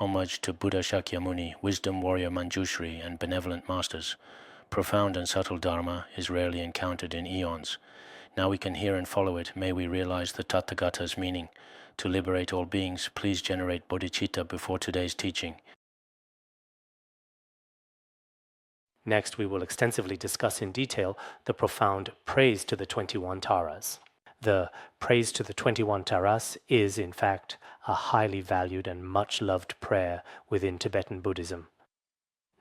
Homage to Buddha Shakyamuni, wisdom warrior Manjushri, and benevolent masters. Profound and subtle Dharma is rarely encountered in eons. Now we can hear and follow it. May we realize the Tathagata's meaning. To liberate all beings, please generate bodhicitta before today's teaching. Next, we will extensively discuss in detail the profound praise to the 21 Taras. The praise to the 21 Taras is, in fact, a highly valued and much loved prayer within Tibetan Buddhism.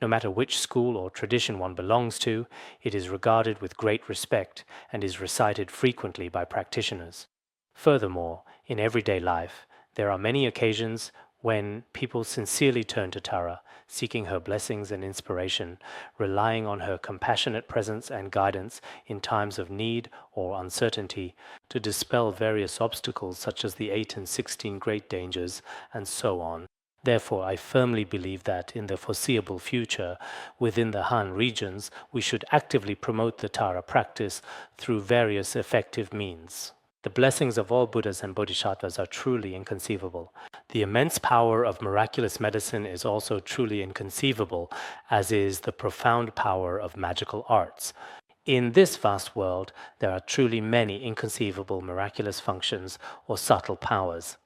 No matter which school or tradition one belongs to, it is regarded with great respect and is recited frequently by practitioners. Furthermore, in everyday life, there are many occasions when people sincerely turn to Tara, seeking her blessings and inspiration, relying on her compassionate presence and guidance in times of need or uncertainty to dispel various obstacles such as the 8 and 16 great dangers, and so on. Therefore, I firmly believe that in the foreseeable future, within the Han regions, we should actively promote the Tara practice through various effective means. The blessings of all Buddhas and Bodhisattvas are truly inconceivable. The immense power of miraculous medicine is also truly inconceivable, as is the profound power of magical arts. In this vast world, there are truly many inconceivable miraculous functions or subtle powers.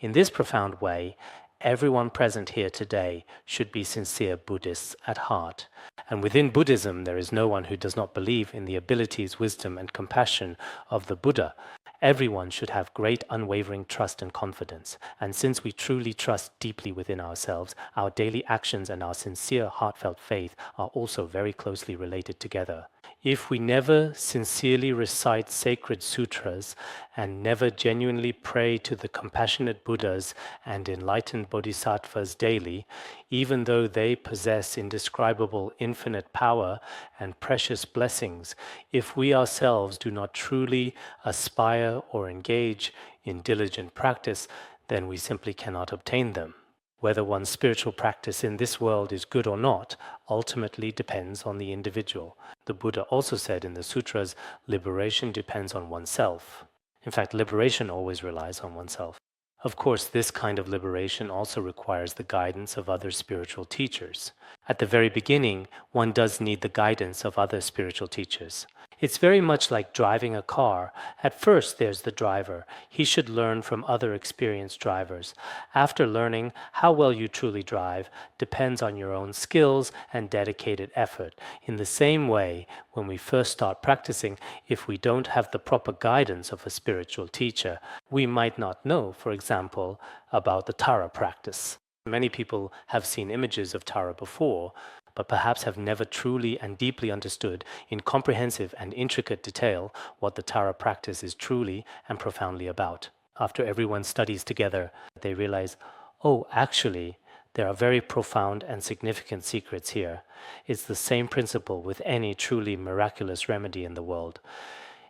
In this profound way, everyone present here today should be sincere Buddhists at heart. And within Buddhism, there is no one who does not believe in the abilities, wisdom, and compassion of the Buddha. Everyone should have great unwavering trust and confidence. And since we truly trust deeply within ourselves, our daily actions and our sincere heartfelt faith are also very closely related together. If we never sincerely recite sacred sutras and never genuinely pray to the compassionate Buddhas and enlightened Bodhisattvas daily, even though they possess indescribable infinite power and precious blessings, if we ourselves do not truly aspire or engage in diligent practice, then we simply cannot obtain them. Whether one's spiritual practice in this world is good or not ultimately depends on the individual. The Buddha also said in the sutras, liberation depends on oneself. In fact, liberation always relies on oneself. Of course, this kind of liberation also requires the guidance of other spiritual teachers. At the very beginning, one does need the guidance of other spiritual teachers. It's very much like driving a car. At first, there's the driver. He should learn from other experienced drivers. After learning, how well you truly drive depends on your own skills and dedicated effort. In the same way, when we first start practicing, if we don't have the proper guidance of a spiritual teacher, we might not know, for example, about the Tara practice. Many people have seen images of Tara before, but perhaps have never truly and deeply understood in comprehensive and intricate detail what the Tara practice is truly and profoundly about. After everyone studies together, they realize, oh, actually, there are very profound and significant secrets here. It's the same principle with any truly miraculous remedy in the world.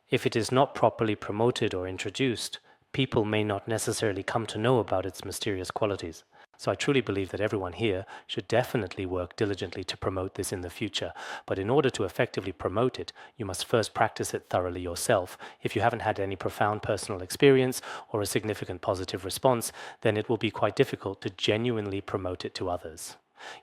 If it is not properly promoted or introduced, people may not necessarily come to know about its mysterious qualities. So I truly believe that everyone here should definitely work diligently to promote this in the future. But in order to effectively promote it, you must first practice it thoroughly yourself. If you haven't had any profound personal experience or a significant positive response, then it will be quite difficult to genuinely promote it to others.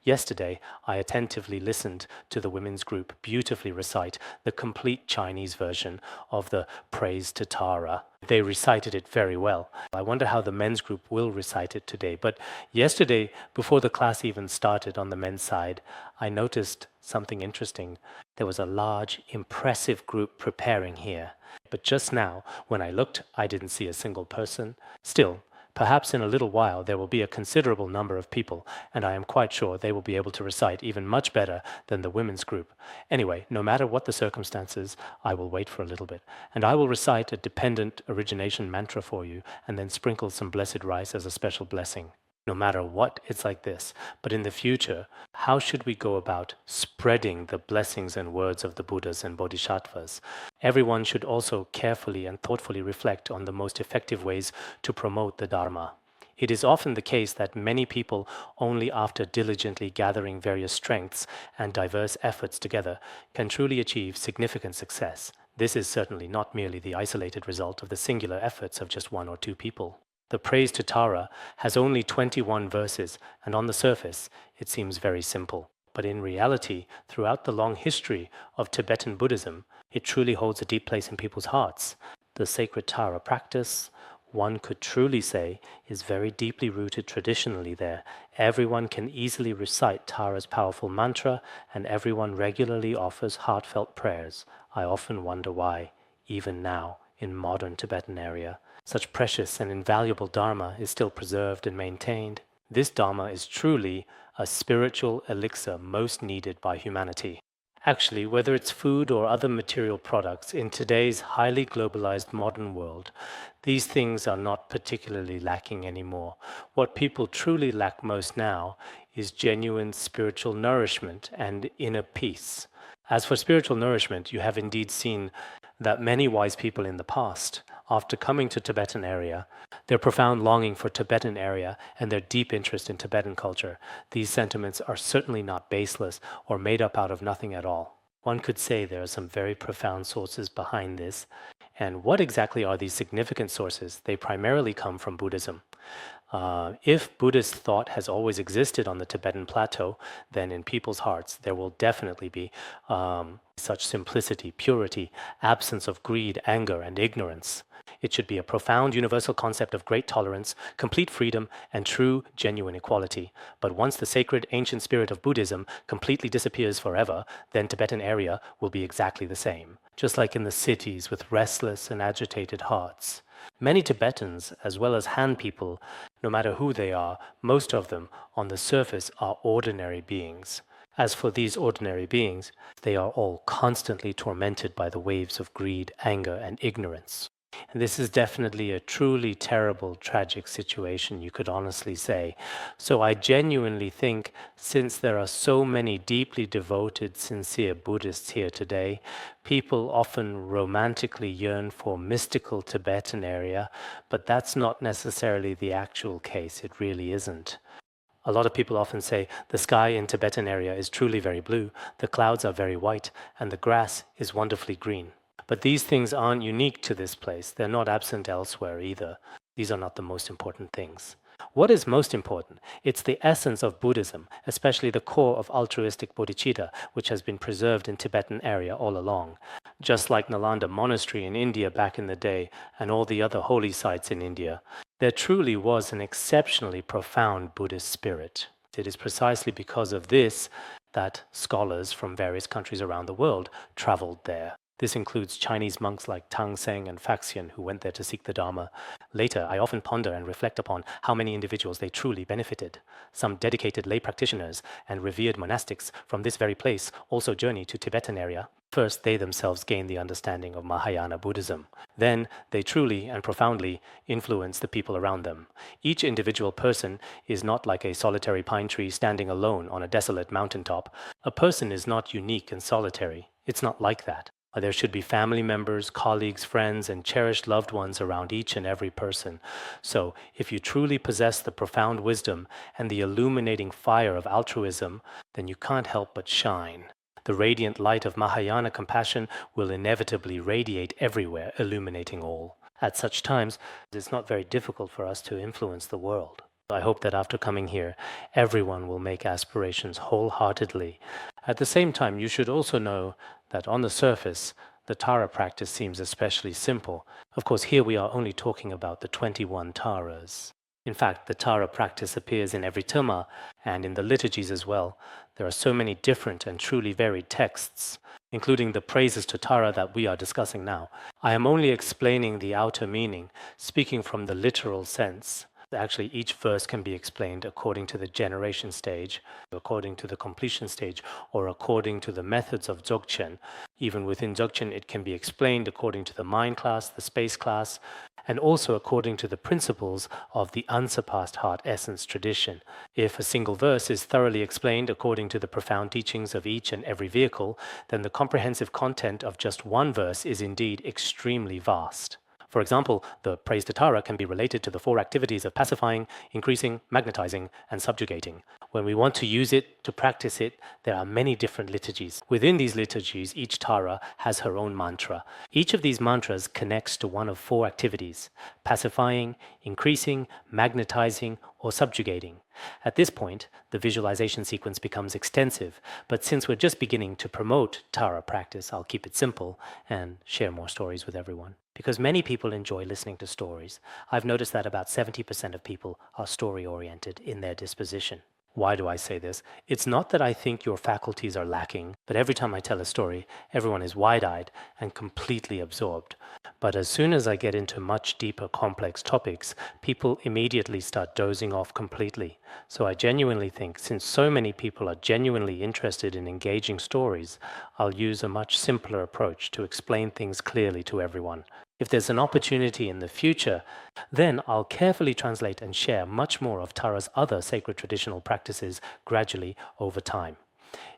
Yesterday, I attentively listened to the women's group beautifully recite the complete Chinese version of the Praise to Tara. They recited it very well. I wonder how the men's group will recite it today. But yesterday, before the class even started on the men's side, I noticed something interesting. There was a large, impressive group preparing here. But just now, when I looked, I didn't see a single person. Still, perhaps in a little while there will be a considerable number of people, and I am quite sure they will be able to recite even much better than the women's group. Anyway, no matter what the circumstances, I will wait for a little bit, and I will recite a dependent origination mantra for you, and then sprinkle some blessed rice as a special blessing. No matter what, it's like this. But in the future, how should we go about spreading the blessings and words of the Buddhas and Bodhisattvas? Everyone should also carefully and thoughtfully reflect on the most effective ways to promote the Dharma. It is often the case that many people, only after diligently gathering various strengths and diverse efforts together, can truly achieve significant success. This is certainly not merely the isolated result of the singular efforts of just one or two people. The praise to Tara has only 21 verses, and on the surface, it seems very simple. But in reality, throughout the long history of Tibetan Buddhism, it truly holds a deep place in people's hearts. The sacred Tara practice, one could truly say, is very deeply rooted traditionally there. Everyone can easily recite Tara's powerful mantra, and everyone regularly offers heartfelt prayers. I often wonder why, even now, in modern Tibetan area, such precious and invaluable Dharma is still preserved and maintained. This Dharma is truly a spiritual elixir most needed by humanity. Actually, whether it's food or other material products, in today's highly globalized modern world, these things are not particularly lacking anymore. What people truly lack most now is genuine spiritual nourishment and inner peace. As for spiritual nourishment, you have indeed seen that many wise people in the past, after coming to Tibetan area, their profound longing for Tibetan area and their deep interest in Tibetan culture, these sentiments are certainly not baseless or made up out of nothing at all. One could say there are some very profound sources behind this. And what exactly are these significant sources? They primarily come from Buddhism. If Buddhist thought has always existed on the Tibetan plateau, then in people's hearts there will definitely be such simplicity, purity, absence of greed, anger, and ignorance. It should be a profound universal concept of great tolerance, complete freedom, and true, genuine equality. But once the sacred ancient spirit of Buddhism completely disappears forever, then Tibetan area will be exactly the same, just like in the cities with restless and agitated hearts. Many Tibetans, as well as Han people, no matter who they are, most of them, on the surface, are ordinary beings. As for these ordinary beings, they are all constantly tormented by the waves of greed, anger, and ignorance. And this is definitely a truly terrible, tragic situation, you could honestly say. So I genuinely think, since there are so many deeply devoted, sincere Buddhists here today, people often romantically yearn for mystical Tibetan area, but that's not necessarily the actual case. It really isn't. A lot of people often say the sky in Tibetan area is truly very blue, the clouds are very white, and the grass is wonderfully green. But these things aren't unique to this place. They're not absent elsewhere either. These are not the most important things. What is most important? It's the essence of Buddhism, especially the core of altruistic bodhicitta, which has been preserved in Tibetan area all along. Just like Nalanda Monastery in India back in the day, and all the other holy sites in India, there truly was an exceptionally profound Buddhist spirit. It is precisely because of this that scholars from various countries around the world traveled there. This includes Chinese monks like Tang Seng and Faxian who went there to seek the Dharma. Later, I often ponder and reflect upon how many individuals they truly benefited. Some dedicated lay practitioners and revered monastics from this very place also journey to Tibetan area. First, they themselves gain the understanding of Mahayana Buddhism. Then, they truly and profoundly influence the people around them. Each individual person is not like a solitary pine tree standing alone on a desolate mountaintop. A person is not unique and solitary. It's not like that. There should be family members, colleagues, friends, and cherished loved ones around each and every person. So, if you truly possess the profound wisdom and the illuminating fire of altruism, then you can't help but shine. The radiant light of Mahayana compassion will inevitably radiate everywhere, illuminating all. At such times, it's not very difficult for us to influence the world. I hope that after coming here, everyone will make aspirations wholeheartedly. At the same time, you should also know that on the surface, the Tara practice seems especially simple. Of course, here we are only talking about the 21 Taras. In fact, the Tara practice appears in every Tuma and in the liturgies as well. There are so many different and truly varied texts, including the praises to Tara that we are discussing now. I am only explaining the outer meaning, speaking from the literal sense. Actually, each verse can be explained according to the generation stage, according to the completion stage, or according to the methods of Dzogchen. Even within Dzogchen, it can be explained according to the mind class, the space class, and also according to the principles of the unsurpassed heart essence tradition. If a single verse is thoroughly explained according to the profound teachings of each and every vehicle, then the comprehensive content of just one verse is indeed extremely vast. For example, the praise to Tara can be related to the 4 activities of pacifying, increasing, magnetizing, and subjugating. When we want to use it, to practice it, there are many different liturgies. Within these liturgies, each Tara has her own mantra. Each of these mantras connects to one of 4 activities: pacifying, increasing, magnetizing, or subjugating. At this point, the visualization sequence becomes extensive, but since we're just beginning to promote Tara practice, I'll keep it simple and share more stories with everyone. Because many people enjoy listening to stories, I've noticed that about 70% of people are story-oriented in their disposition. Why do I say this? It's not that I think your faculties are lacking, but every time I tell a story, everyone is wide-eyed and completely absorbed. But as soon as I get into much deeper, complex topics, people immediately start dozing off completely. So I genuinely think, since so many people are genuinely interested in engaging stories, I'll use a much simpler approach to explain things clearly to everyone. If there's an opportunity in the future, then I'll carefully translate and share much more of Tara's other sacred traditional practices gradually over time.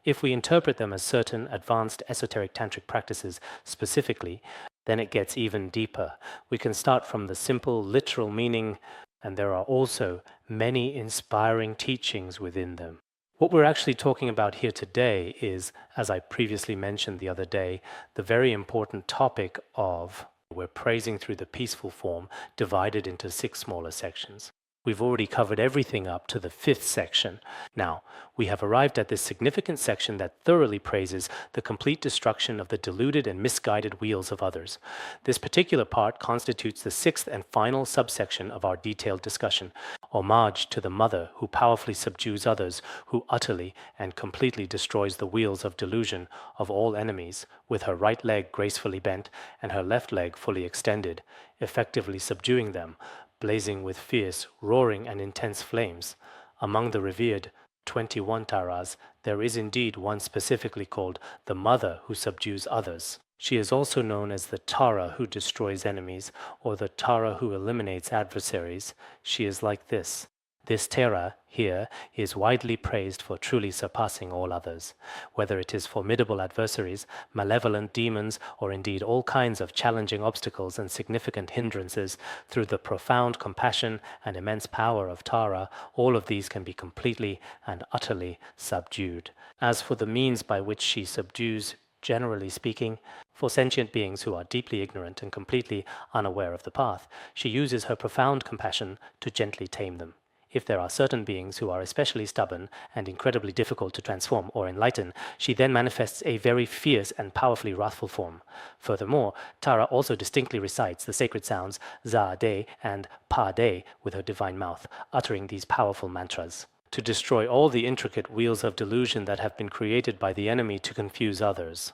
If we interpret them as certain advanced esoteric tantric practices specifically, then it gets even deeper. We can start from the simple literal meaning, and there are also many inspiring teachings within them. What we're actually talking about here today is, as I previously mentioned the other day, the very important topic of we're praising through the peaceful form divided into 6 smaller sections. We've already covered everything up to the 5th section. Now, we have arrived at this significant section that thoroughly praises the complete destruction of the deluded and misguided wheels of others. This particular part constitutes the 6th and final subsection of our detailed discussion. Homage to the mother who powerfully subdues others, who utterly and completely destroys the wheels of delusion of all enemies, with her right leg gracefully bent and her left leg fully extended, effectively subduing them, blazing with fierce, roaring, and intense flames. Among the revered 21 Taras, there is indeed one specifically called the Mother who subdues others. She is also known as the Tara who destroys enemies, or the Tara who eliminates adversaries. She is like this. This Tara here is widely praised for truly surpassing all others. Whether it is formidable adversaries, malevolent demons, or indeed all kinds of challenging obstacles and significant hindrances, through the profound compassion and immense power of Tara, all of these can be completely and utterly subdued. As for the means by which she subdues, generally speaking, for sentient beings who are deeply ignorant and completely unaware of the path, she uses her profound compassion to gently tame them. If there are certain beings who are especially stubborn and incredibly difficult to transform or enlighten, she then manifests a very fierce and powerfully wrathful form. Furthermore, Tara also distinctly recites the sacred sounds Za-de and Pa-de with her divine mouth, uttering these powerful mantras to destroy all the intricate wheels of delusion that have been created by the enemy to confuse others.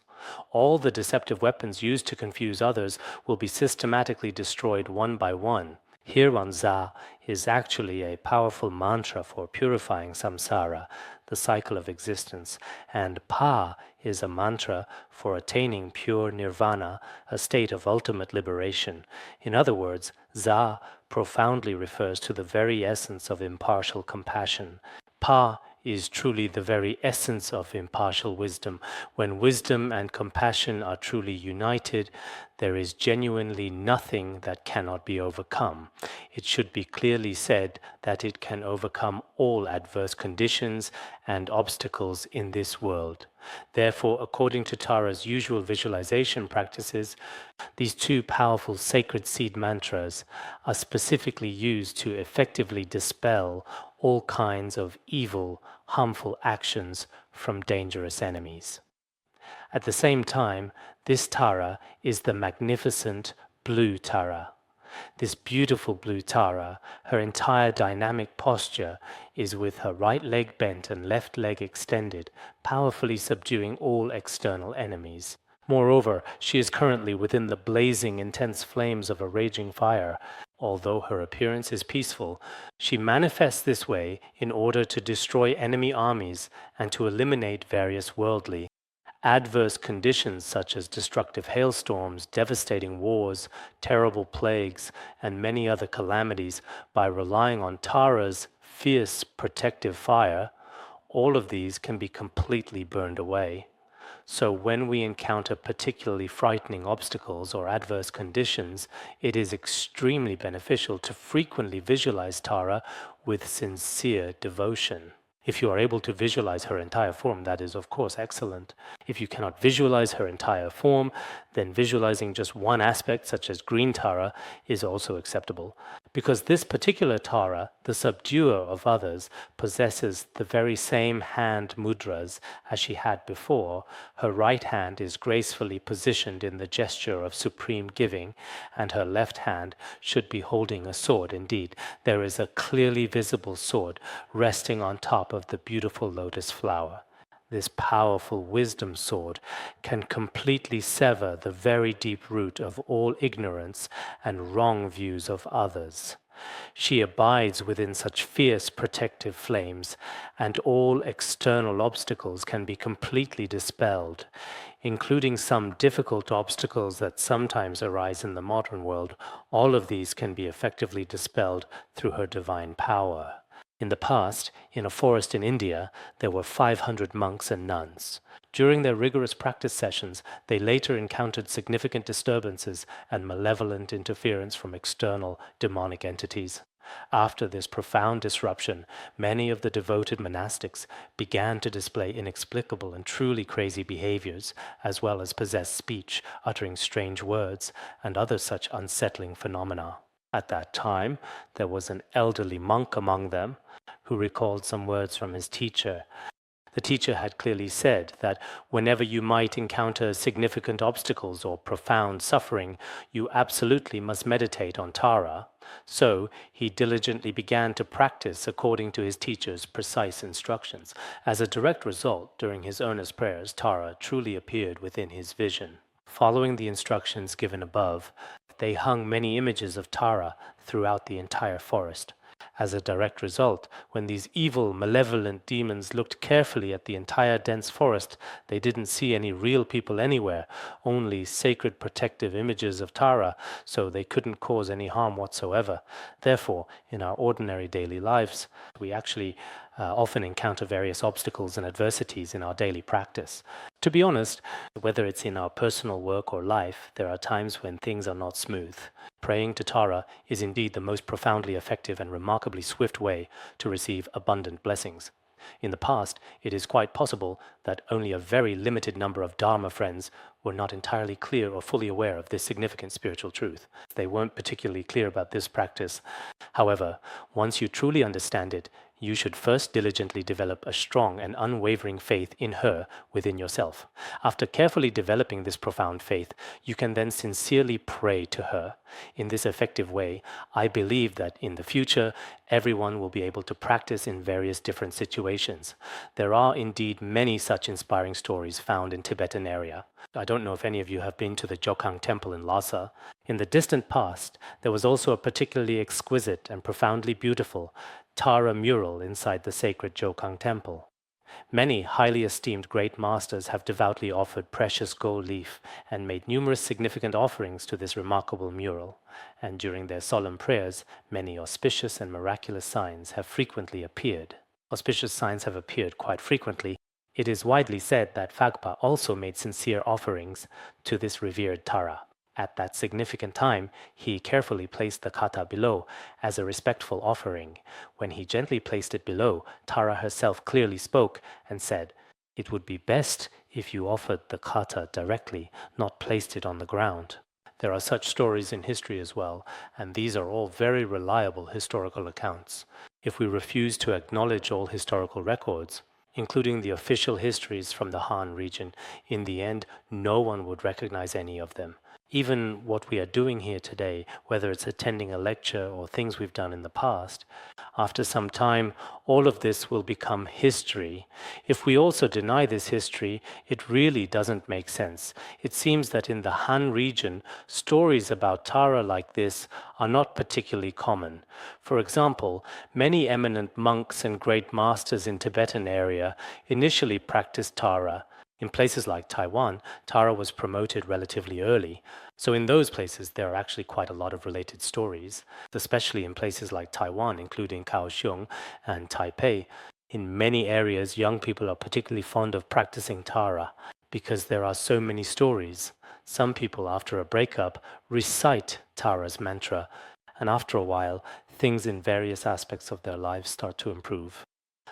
All the deceptive weapons used to confuse others will be systematically destroyed one by one. Here on Za is actually a powerful mantra for purifying samsara, the cycle of existence, and Pa is a mantra for attaining pure nirvana, a state of ultimate liberation. In other words, Za profoundly refers to the very essence of impartial compassion. Pa is truly the very essence of impartial wisdom. When wisdom and compassion are truly united, there is genuinely nothing that cannot be overcome. It should be clearly said that it can overcome all adverse conditions and obstacles in this world. Therefore, according to Tara's usual visualization practices, these 2 powerful sacred seed mantras are specifically used to effectively dispel all kinds of evil, harmful actions from dangerous enemies. At the same time, this Tara is the magnificent blue Tara. This beautiful blue Tara, her entire dynamic posture is with her right leg bent and left leg extended, powerfully subduing all external enemies. Moreover, she is currently within the blazing, intense flames of a raging fire. Although her appearance is peaceful, she manifests this way in order to destroy enemy armies and to eliminate various worldly, adverse conditions such as destructive hailstorms, devastating wars, terrible plagues, and many other calamities by relying on Tara's fierce protective fire. All of these can be completely burned away. So when we encounter particularly frightening obstacles or adverse conditions, it is extremely beneficial to frequently visualize Tara with sincere devotion. If you are able to visualize her entire form, that is, of course, excellent. If you cannot visualize her entire form, then visualizing just one aspect, such as green Tara, is also acceptable. Because this particular Tara, the subduer of others, possesses the very same hand mudras as she had before. Her right hand is gracefully positioned in the gesture of supreme giving, and her left hand should be holding a sword. Indeed, there is a clearly visible sword resting on top of the beautiful lotus flower. This powerful wisdom sword can completely sever the very deep root of all ignorance and wrong views of others. She abides within such fierce protective flames, and all external obstacles can be completely dispelled, including some difficult obstacles that sometimes arise in the modern world. All of these can be effectively dispelled through her divine power. In the past, in a forest in India, there were 500 monks and nuns. During their rigorous practice sessions, they later encountered significant disturbances and malevolent interference from external demonic entities. After this profound disruption, many of the devoted monastics began to display inexplicable and truly crazy behaviors, as well as possess speech, uttering strange words, and other such unsettling phenomena. At that time, there was an elderly monk among them who recalled some words from his teacher. The teacher had clearly said that whenever you might encounter significant obstacles or profound suffering, you absolutely must meditate on Tara. So he diligently began to practice according to his teacher's precise instructions. As a direct result, during his earnest prayers, Tara truly appeared within his vision. Following the instructions given above, they hung many images of Tara throughout the entire forest. As a direct result, when these evil, malevolent demons looked carefully at the entire dense forest, they didn't see any real people anywhere, only sacred protective images of Tara, so they couldn't cause any harm whatsoever. Therefore, in our ordinary daily lives, we actually often encounter various obstacles and adversities in our daily practice. To be honest, whether it's in our personal work or life, there are times when things are not smooth. Praying to Tara is indeed the most profoundly effective and remarkably swift way to receive abundant blessings. In the past, it is quite possible that only a very limited number of Dharma friends were not entirely clear or fully aware of this significant spiritual truth. They weren't particularly clear about this practice. However, once you truly understand it, you should first diligently develop a strong and unwavering faith in her within yourself. After carefully developing this profound faith, you can then sincerely pray to her. In this effective way, I believe that in the future, everyone will be able to practice in various different situations. There are indeed many such inspiring stories found in Tibetan area. I don't know if any of you have been to the Jokhang temple in Lhasa. In the distant past, there was also a particularly exquisite and profoundly beautiful Tara mural inside the sacred Jokhang temple. Many highly esteemed great masters have devoutly offered precious gold leaf and made numerous significant offerings to this remarkable mural, and during their solemn prayers, many auspicious and miraculous signs have frequently appeared. Auspicious signs have appeared quite frequently. It is widely said that Phagpa also made sincere offerings to this revered Tara. At that significant time, he carefully placed the kata below as a respectful offering. When he gently placed it below, Tara herself clearly spoke and said, "It would be best if you offered the kata directly, not placed it on the ground." There are such stories in history as well, and these are all very reliable historical accounts. If we refuse to acknowledge all historical records, including the official histories from the Han region, in the end, no one would recognize any of them. Even what we are doing here today, whether it's attending a lecture or things we've done in the past, after some time, all of this will become history. If we also deny this history, it really doesn't make sense. It seems that in the Han region, stories about Tara like this are not particularly common. For example, many eminent monks and great masters in Tibetan area initially practiced Tara. In places like Taiwan, Tara was promoted relatively early. So in those places, there are actually quite a lot of related stories, especially in places like Taiwan, including Kaohsiung and Taipei. In many areas, young people are particularly fond of practicing Tara. because there are so many stories. Some people, after a breakup, recite Tara's mantra, and after a while, things in various aspects of their lives start to improve.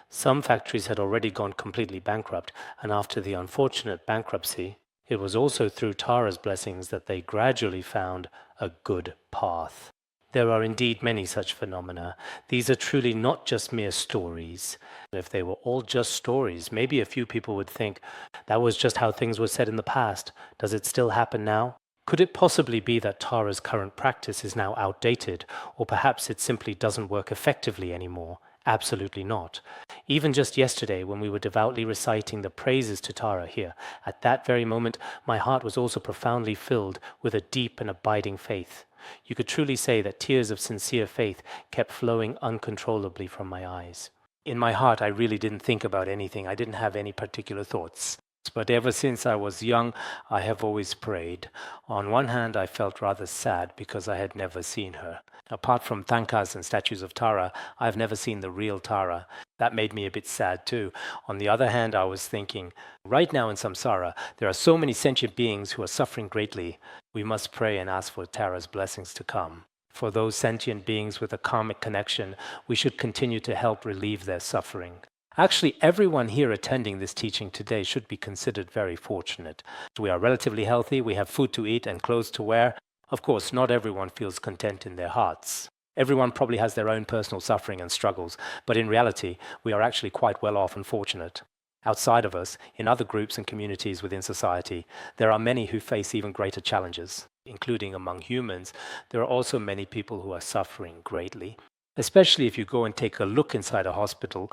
Some factories had already gone completely bankrupt, and after the unfortunate bankruptcy, it was also through Tara's blessings that they gradually found a good path. There are indeed many such phenomena. These are truly not just mere stories. If they were all just stories, maybe a few people would think, that was just how things were said in the past. Does it still happen now? Could it possibly be that Tara's current practice is now outdated, or perhaps it simply doesn't work effectively anymore? Absolutely not. Even just yesterday, when we were devoutly reciting the praises to Tara here, at that very moment, my heart was also profoundly filled with a deep and abiding faith. You could truly say that tears of sincere faith kept flowing uncontrollably from my eyes. In my heart, I really didn't think about anything. I didn't have any particular thoughts. But ever since I was young, I have always prayed. On one hand, I felt rather sad because I had never seen her. Apart from tankas and statues of Tara, I have never seen the real Tara. That made me a bit sad too. On the other hand, I was thinking, right now in samsara, there are so many sentient beings who are suffering greatly. We must pray and ask for Tara's blessings to come. For those sentient beings with a karmic connection, we should continue to help relieve their suffering. Actually, everyone here attending this teaching today should be considered very fortunate. We are relatively healthy, we have food to eat and clothes to wear. Of course, not everyone feels content in their hearts. Everyone probably has their own personal suffering and struggles, but in reality, we are actually quite well off and fortunate. Outside of us, in other groups and communities within society, there are many who face even greater challenges. Including among humans, there are also many people who are suffering greatly. Especially if you go and take a look inside a hospital.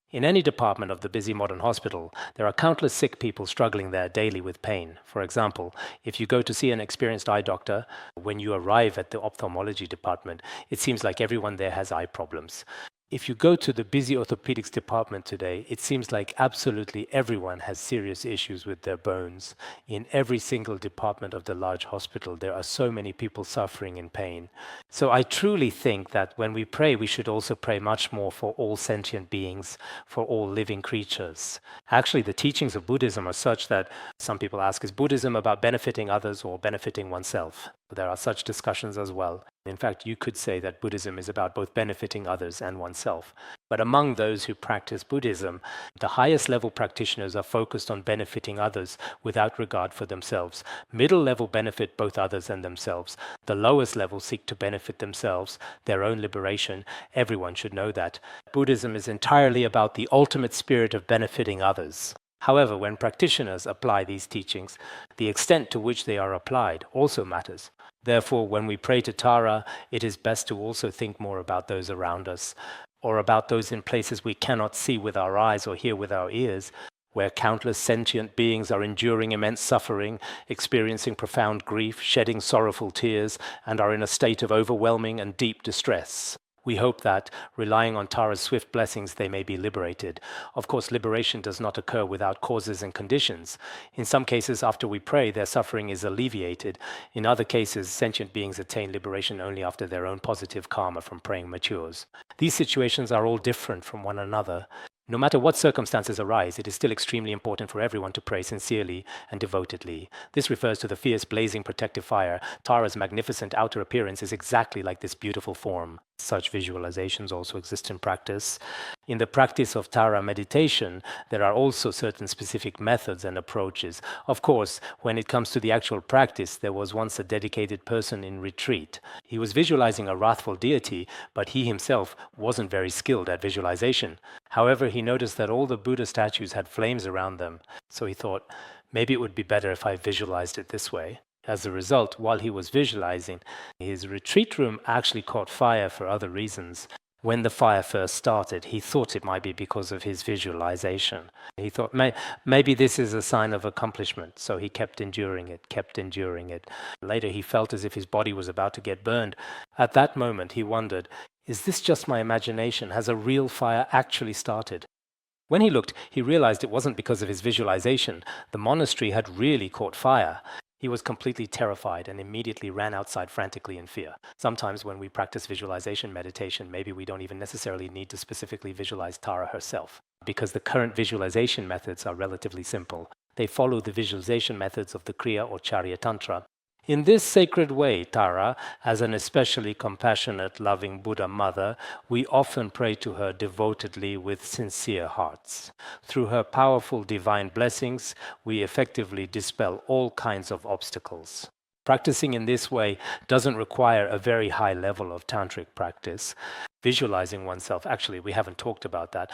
In any department of the busy modern hospital, there are countless sick people struggling there daily with pain. For example, if you go to see an experienced eye doctor, when you arrive at the ophthalmology department, it seems like everyone there has eye problems. If you go to the busy orthopedics department today, it seems like absolutely everyone has serious issues with their bones. In every single department of the large hospital, there are so many people suffering in pain. So I truly think that when we pray, we should also pray much more for all sentient beings, for all living creatures. Actually, the teachings of Buddhism are such that some people ask, is Buddhism about benefiting others or benefiting oneself? There are such discussions as well. In fact, you could say that Buddhism is about both benefiting others and oneself. But among those who practice Buddhism, the highest level practitioners are focused on benefiting others without regard for themselves. Middle level benefit both others and themselves. The lowest level seek to benefit themselves, their own liberation. Everyone should know that. Buddhism is entirely about the ultimate spirit of benefiting others. However, when practitioners apply these teachings, the extent to which they are applied also matters. Therefore, when we pray to Tara, it is best to also think more about those around us, or about those in places we cannot see with our eyes or hear with our ears, where countless sentient beings are enduring immense suffering, experiencing profound grief, shedding sorrowful tears, and are in a state of overwhelming and deep distress. We hope that, relying on Tara's swift blessings, they may be liberated. Of course, liberation does not occur without causes and conditions. In some cases, after we pray, their suffering is alleviated. In other cases, sentient beings attain liberation only after their own positive karma from praying matures. These situations are all different from one another. No matter what circumstances arise, it is still extremely important for everyone to pray sincerely and devotedly. This refers to the fierce, blazing, protective fire. Tara's magnificent outer appearance is exactly like this beautiful form. Such visualizations also exist in practice. In the practice of Tara meditation, there are also certain specific methods and approaches. Of course, when it comes to the actual practice, there was once a dedicated person in retreat. He was visualizing a wrathful deity, but he himself wasn't very skilled at visualization. However, he noticed that all the Buddha statues had flames around them, so he thought, maybe it would be better if I visualized it this way. As a result, while he was visualizing, his retreat room actually caught fire for other reasons. When the fire first started, he thought it might be because of his visualization. He thought, maybe this is a sign of accomplishment, so he kept enduring it. Later, he felt as if his body was about to get burned. At that moment, he wondered, is this just my imagination? Has a real fire actually started? When he looked, he realized it wasn't because of his visualization. The monastery had really caught fire. He was completely terrified and immediately ran outside frantically in fear. Sometimes when we practice visualization meditation, maybe we don't even necessarily need to specifically visualize Tara herself, because the current visualization methods are relatively simple. They follow the visualization methods of the Kriya or Charya Tantra. In this sacred way, Tara, as an especially compassionate, loving Buddha mother, we often pray to her devotedly with sincere hearts. Through her powerful divine blessings, we effectively dispel all kinds of obstacles. Practicing in this way doesn't require a very high level of tantric practice. Visualizing oneself, actually, we haven't talked about that.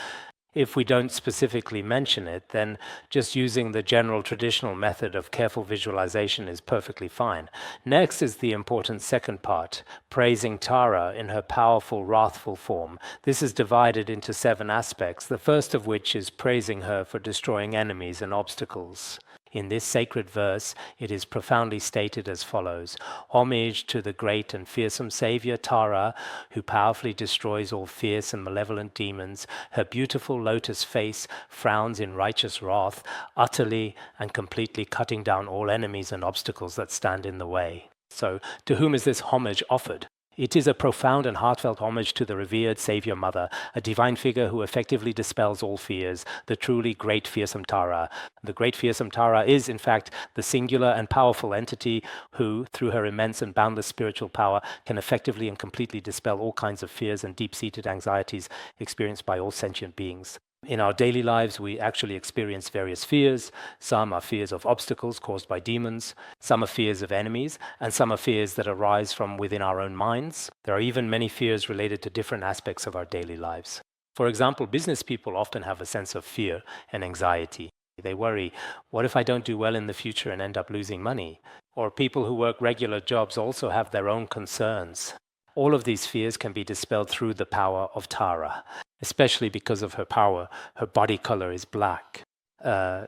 If we don't specifically mention it, then just using the general traditional method of careful visualization is perfectly fine. Next is the important second part, praising Tara in her powerful, wrathful form. This is divided into 7 aspects, the first of which is praising her for destroying enemies and obstacles. In this sacred verse, it is profoundly stated as follows: homage to the great and fearsome Savior Tara, who powerfully destroys all fierce and malevolent demons. Her beautiful lotus face frowns in righteous wrath, utterly and completely cutting down all enemies and obstacles that stand in the way. So, to whom is this homage offered? It is a profound and heartfelt homage to the revered Savior Mother, a divine figure who effectively dispels all fears, the truly great fearsome Tara. The great fearsome Tara is, in fact, the singular and powerful entity who, through her immense and boundless spiritual power, can effectively and completely dispel all kinds of fears and deep-seated anxieties experienced by all sentient beings. In our daily lives, we actually experience various fears. Some are fears of obstacles caused by demons, some are fears of enemies, and some are fears that arise from within our own minds. There are even many fears related to different aspects of our daily lives. For example, business people often have a sense of fear and anxiety. They worry, what if I don't do well in the future and end up losing money? Or people who work regular jobs also have their own concerns. All of these fears can be dispelled through the power of Tara. Especially because of her power, her body color is black.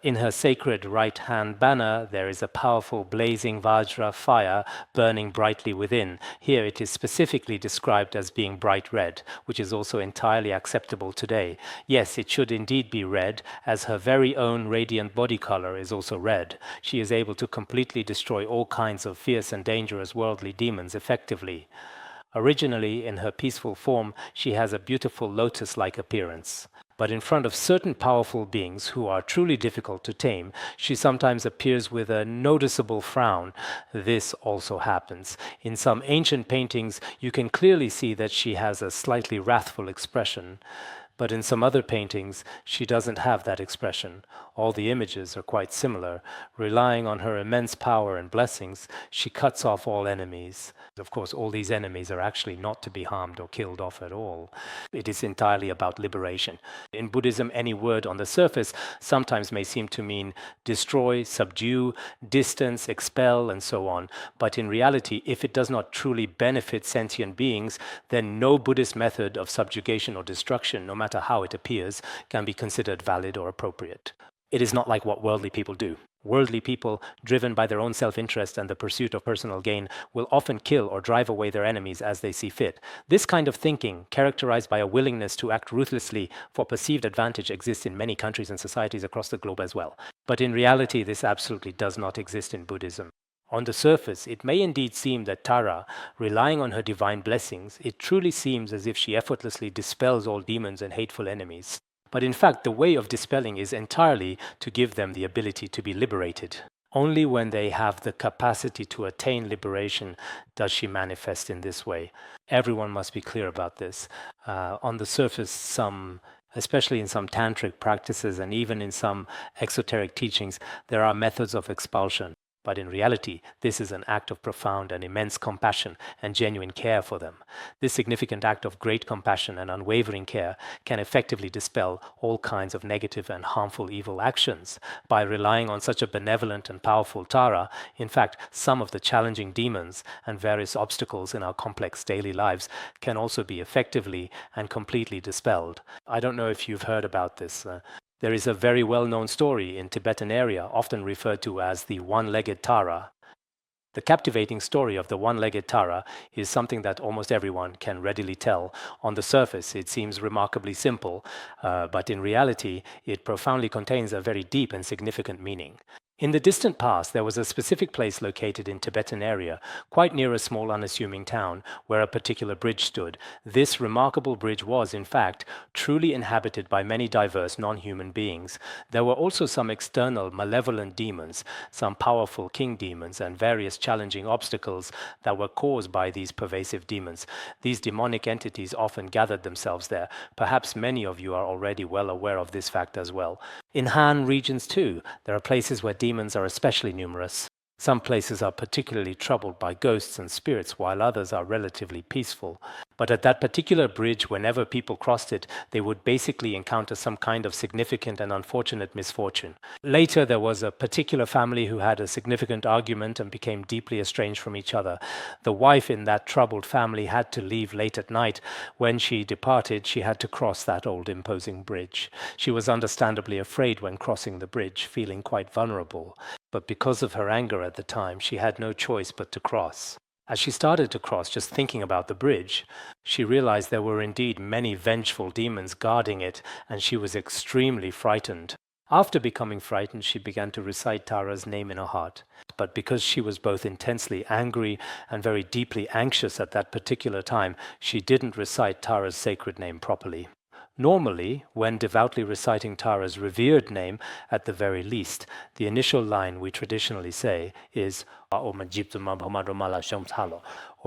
In her sacred right-hand banner, there is a powerful blazing Vajra fire burning brightly within. Here it is specifically described as being bright red, which is also entirely acceptable today. Yes, it should indeed be red, as her very own radiant body color is also red. She is able to completely destroy all kinds of fierce and dangerous worldly demons effectively. Originally, in her peaceful form, she has a beautiful lotus-like appearance. But in front of certain powerful beings who are truly difficult to tame, she sometimes appears with a noticeable frown. This also happens. In some ancient paintings, you can clearly see that she has a slightly wrathful expression. But in some other paintings, she doesn't have that expression. All the images are quite similar. Relying on her immense power and blessings, she cuts off all enemies. Of course, all these enemies are actually not to be harmed or killed off at all. It is entirely about liberation. In Buddhism, any word on the surface sometimes may seem to mean destroy, subdue, distance, expel, and so on. But in reality, if it does not truly benefit sentient beings, then no Buddhist method of subjugation or destruction, no matter how it appears, can be considered valid or appropriate. It is not like what worldly people do. Worldly people, driven by their own self-interest and the pursuit of personal gain, will often kill or drive away their enemies as they see fit. This kind of thinking, characterized by a willingness to act ruthlessly for perceived advantage, exists in many countries and societies across the globe as well. But in reality, this absolutely does not exist in Buddhism. On the surface, it may indeed seem that Tara, relying on her divine blessings, it truly seems as if she effortlessly dispels all demons and hateful enemies. But in fact, the way of dispelling is entirely to give them the ability to be liberated. Only when they have the capacity to attain liberation does she manifest in this way. Everyone must be clear about this. On the surface, especially in some tantric practices and even in some exoteric teachings, there are methods of expulsion. But in reality, this is an act of profound and immense compassion and genuine care for them. This significant act of great compassion and unwavering care can effectively dispel all kinds of negative and harmful evil actions. By relying on such a benevolent and powerful Tara, in fact, some of the challenging demons and various obstacles in our complex daily lives can also be effectively and completely dispelled. I don't know if you've heard about this. There is a very well-known story in Tibetan area, often referred to as the one-legged Tara. The captivating story of the one-legged Tara is something that almost everyone can readily tell. On the surface, it seems remarkably simple, but in reality, it profoundly contains a very deep and significant meaning. In the distant past, there was a specific place located in Tibetan area, quite near a small unassuming town, where a particular bridge stood. This remarkable bridge was, in fact, truly inhabited by many diverse non-human beings. There were also some external malevolent demons, some powerful king demons, and various challenging obstacles that were caused by these pervasive demons. These demonic entities often gathered themselves there. Perhaps many of you are already well aware of this fact as well. In Han regions too, there are places where demons are especially numerous. Some places are particularly troubled by ghosts and spirits, while others are relatively peaceful. But at that particular bridge, whenever people crossed it, they would basically encounter some kind of significant and unfortunate misfortune. Later, there was a particular family who had a significant argument and became deeply estranged from each other. The wife in that troubled family had to leave late at night. When she departed, she had to cross that old imposing bridge. She was understandably afraid when crossing the bridge, feeling quite vulnerable. But because of her anger at the time, she had no choice but to cross. As she started to cross, just thinking about the bridge, she realized there were indeed many vengeful demons guarding it, and she was extremely frightened. After becoming frightened, she began to recite Tara's name in her heart. But because she was both intensely angry and very deeply anxious at that particular time, she didn't recite Tara's sacred name properly. Normally, when devoutly reciting Tara's revered name, at the very least, the initial line we traditionally say is or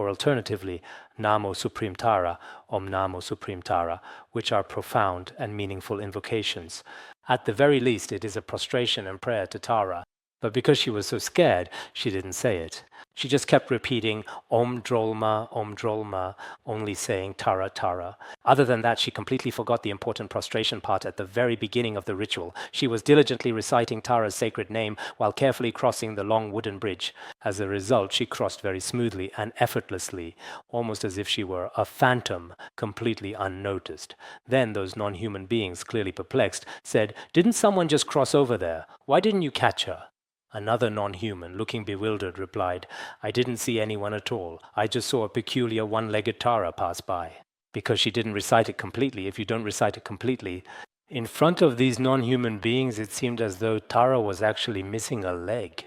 alternatively, Namo Supreme Tara, Om Namo Supreme Tara, which are profound and meaningful invocations. At the very least, it is a prostration and prayer to Tara. But because she was so scared, she didn't say it. She just kept repeating Om Drolma, only saying Tara, Tara. Other than that, she completely forgot the important prostration part at the very beginning of the ritual. She was diligently reciting Tara's sacred name while carefully crossing the long wooden bridge. As a result, she crossed very smoothly and effortlessly, almost as if she were a phantom, completely unnoticed. Then those non-human beings, clearly perplexed, said, "Didn't someone just cross over there? Why didn't you catch her?" Another non-human, looking bewildered, replied, "I didn't see anyone at all. I just saw a peculiar one-legged Tara pass by." Because she didn't recite it completely. If you don't recite it completely, in front of these non-human beings, it seemed as though Tara was actually missing a leg.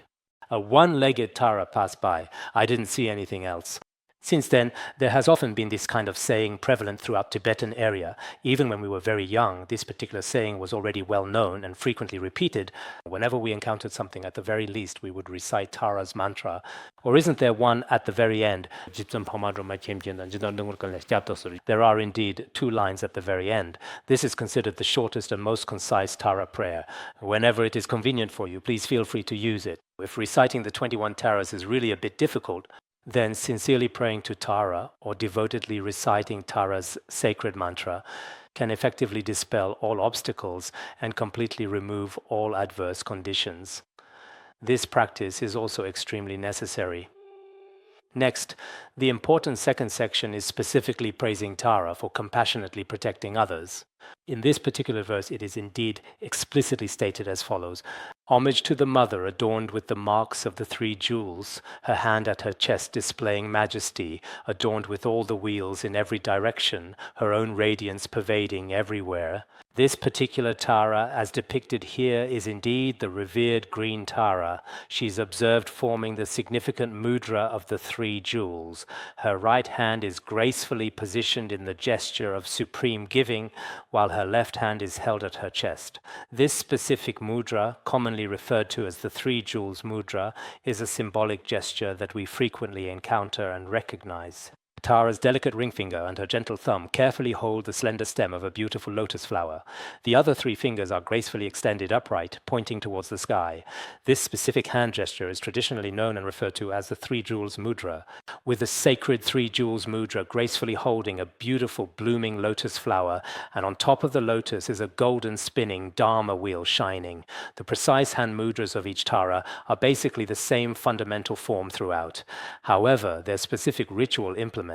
A one-legged Tara passed by. I didn't see anything else. Since then, there has often been this kind of saying prevalent throughout Tibetan area. Even when we were very young, this particular saying was already well known and frequently repeated. Whenever we encountered something, at the very least, we would recite Tara's mantra. Or isn't there one at the very end? There are indeed 2 lines at the very end. This is considered the shortest and most concise Tara prayer. Whenever it is convenient for you, please feel free to use it. If reciting the 21 Taras is really a bit difficult, then sincerely praying to Tara or devotedly reciting Tara's sacred mantra can effectively dispel all obstacles and completely remove all adverse conditions. This practice is also extremely necessary. Next, the important second section is specifically praising Tara for compassionately protecting others. In this particular verse, it is indeed explicitly stated as follows: "Homage to the mother adorned with the marks of the 3 jewels, her hand at her chest displaying majesty, adorned with all the wheels in every direction, her own radiance pervading everywhere." This particular Tara, as depicted here, is indeed the revered green Tara. She's observed forming the significant mudra of the 3 jewels. Her right hand is gracefully positioned in the gesture of supreme giving, while her left hand is held at her chest. This specific mudra, commonly referred to as the 3 jewels mudra, is a symbolic gesture that we frequently encounter and recognize. Tara's delicate ring finger and her gentle thumb carefully hold the slender stem of a beautiful lotus flower. The other 3 fingers are gracefully extended upright, pointing towards the sky. This specific hand gesture is traditionally known and referred to as the 3 jewels mudra. With the sacred 3 jewels mudra gracefully holding a beautiful blooming lotus flower, and on top of the lotus is a golden spinning dharma wheel shining. The precise hand mudras of each Tara are basically the same fundamental form throughout. However, their specific ritual implements,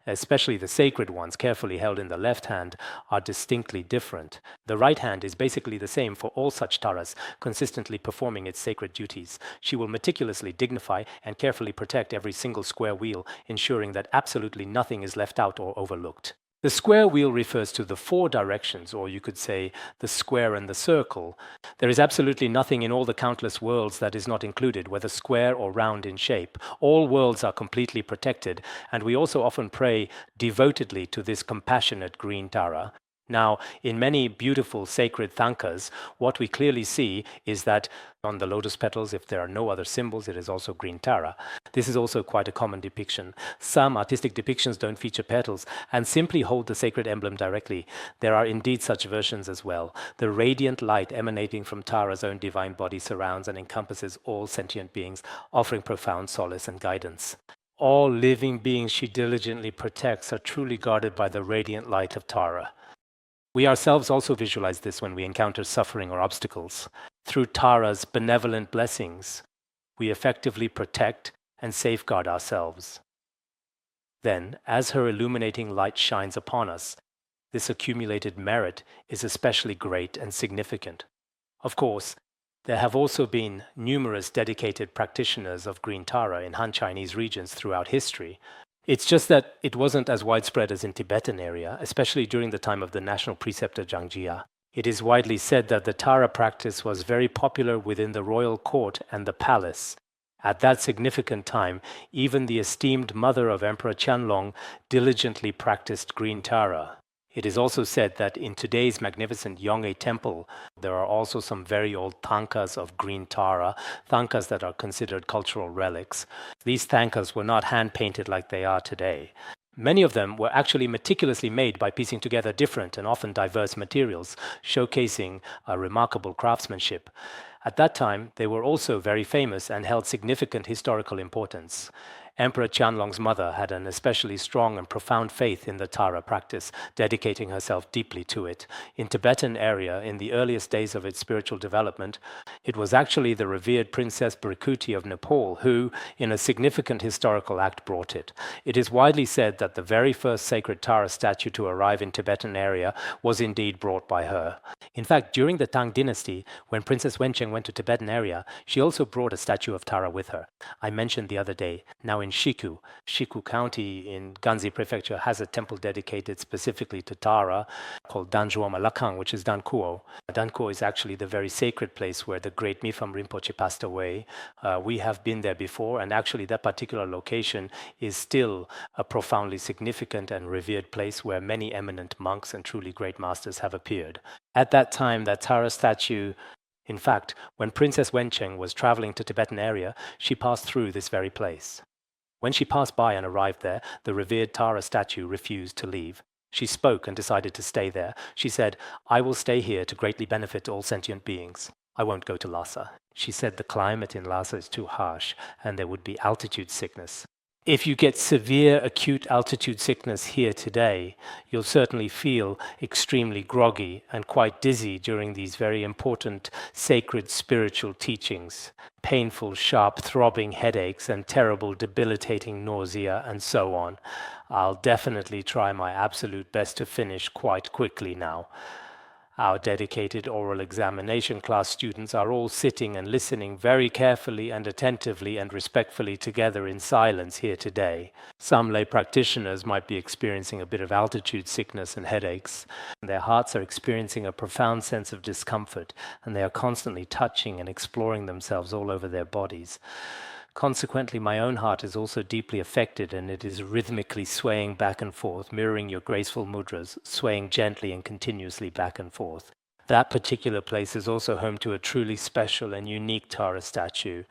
especially the sacred ones carefully held in the left hand, are distinctly different. The right hand is basically the same for all such Taras, consistently performing its sacred duties. She will meticulously dignify and carefully protect every single square wheel, ensuring that absolutely nothing is left out or overlooked. The square wheel refers to the four directions, or you could say the square and the circle. There is absolutely nothing in all the countless worlds that is not included, whether square or round in shape. All worlds are completely protected, and we also often pray devotedly to this compassionate green Tara. Now, in many beautiful sacred thankas, what we clearly see is that on the lotus petals, if there are no other symbols, it is also green Tara. This is also quite a common depiction. Some artistic depictions don't feature petals and simply hold the sacred emblem directly. There are indeed such versions as well. The radiant light emanating from Tara's own divine body surrounds and encompasses all sentient beings, offering profound solace and guidance. All living beings she diligently protects are truly guarded by the radiant light of Tara. We ourselves also visualize this when we encounter suffering or obstacles. Through Tara's benevolent blessings, we effectively protect and safeguard ourselves. Then, as her illuminating light shines upon us, this accumulated merit is especially great and significant. Of course, there have also been numerous dedicated practitioners of green Tara in Han Chinese regions throughout history. It's just that it wasn't as widespread as in Tibetan area, especially during the time of the national preceptor Zhang Jia. It is widely said that the Tara practice was very popular within the royal court and the palace. At that significant time, even the esteemed mother of Emperor Qianlong diligently practiced green Tara. It is also said that in today's magnificent Yong'e temple, there are also some very old thankas of green Tara, thankas that are considered cultural relics. These thankas were not hand-painted like they are today. Many of them were actually meticulously made by piecing together different and often diverse materials, showcasing a remarkable craftsmanship. At that time, they were also very famous and held significant historical importance. Emperor Qianlong's mother had an especially strong and profound faith in the Tara practice, dedicating herself deeply to it. In Tibetan area, in the earliest days of its spiritual development, it was actually the revered Princess Brikuti of Nepal who, in a significant historical act, brought it. It is widely said that the very first sacred Tara statue to arrive in Tibetan area was indeed brought by her. In fact, during the Tang dynasty, when Princess Wencheng went to Tibetan area, she also brought a statue of Tara with her. I mentioned the other day, now in Shiku County in Ganzi Prefecture has a temple dedicated specifically to Tara called Danzhuo Malakang, which is Dankuo. Dankuo is actually the very sacred place where the great Mifam Rinpoche passed away. We have been there before, and actually that particular location is still a profoundly significant and revered place where many eminent monks and truly great masters have appeared. At that time, that Tara statue, in fact, when Princess Wencheng was traveling to Tibetan area, she passed through this very place. When she passed by and arrived there, the revered Tara statue refused to leave. She spoke and decided to stay there. She said, "I will stay here to greatly benefit all sentient beings. I won't go to Lhasa." She said the climate in Lhasa is too harsh and there would be altitude sickness. If you get severe acute altitude sickness here today, you'll certainly feel extremely groggy and quite dizzy during these very important sacred spiritual teachings. Painful, sharp, throbbing headaches and terrible, debilitating nausea and so on. I'll definitely try my absolute best to finish quite quickly now. Our dedicated oral examination class students are all sitting and listening very carefully and attentively and respectfully together in silence here today. Some lay practitioners might be experiencing a bit of altitude sickness and headaches. Their hearts are experiencing a profound sense of discomfort, and they are constantly touching and exploring themselves all over their bodies. Consequently, my own heart is also deeply affected, and it is rhythmically swaying back and forth, mirroring your graceful mudras, swaying gently and continuously back and forth. That particular place is also home to a truly special and unique Tara statue.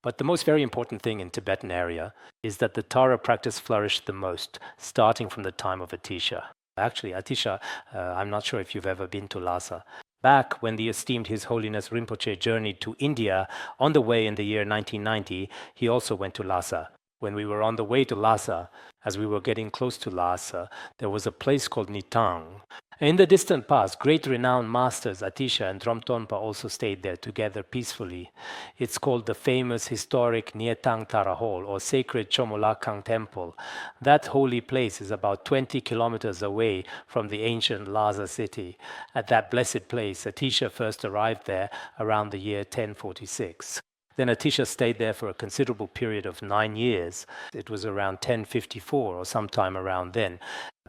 But the most very important thing in Tibetan area is that the Tara practice flourished the most, starting from the time of Atisha. Actually, Atisha, I'm not sure if you've ever been to Lhasa. Back when the esteemed His Holiness Rinpoche journeyed to India, on the way in the year 1990, he also went to Lhasa. When we were on the way to Lhasa, as we were getting close to Lhasa, there was a place called Nitang. In the distant past, great renowned masters Atisha and Dromtonpa also stayed there together peacefully. It's called the famous historic Nietang Tara Hall, or sacred Chomolakang temple. That holy place is about 20 kilometers away from the ancient Lhasa city. At that blessed place, Atisha first arrived there around the year 1046. Then Atisha stayed there for a considerable period of 9 years. It was around 1054 or sometime around then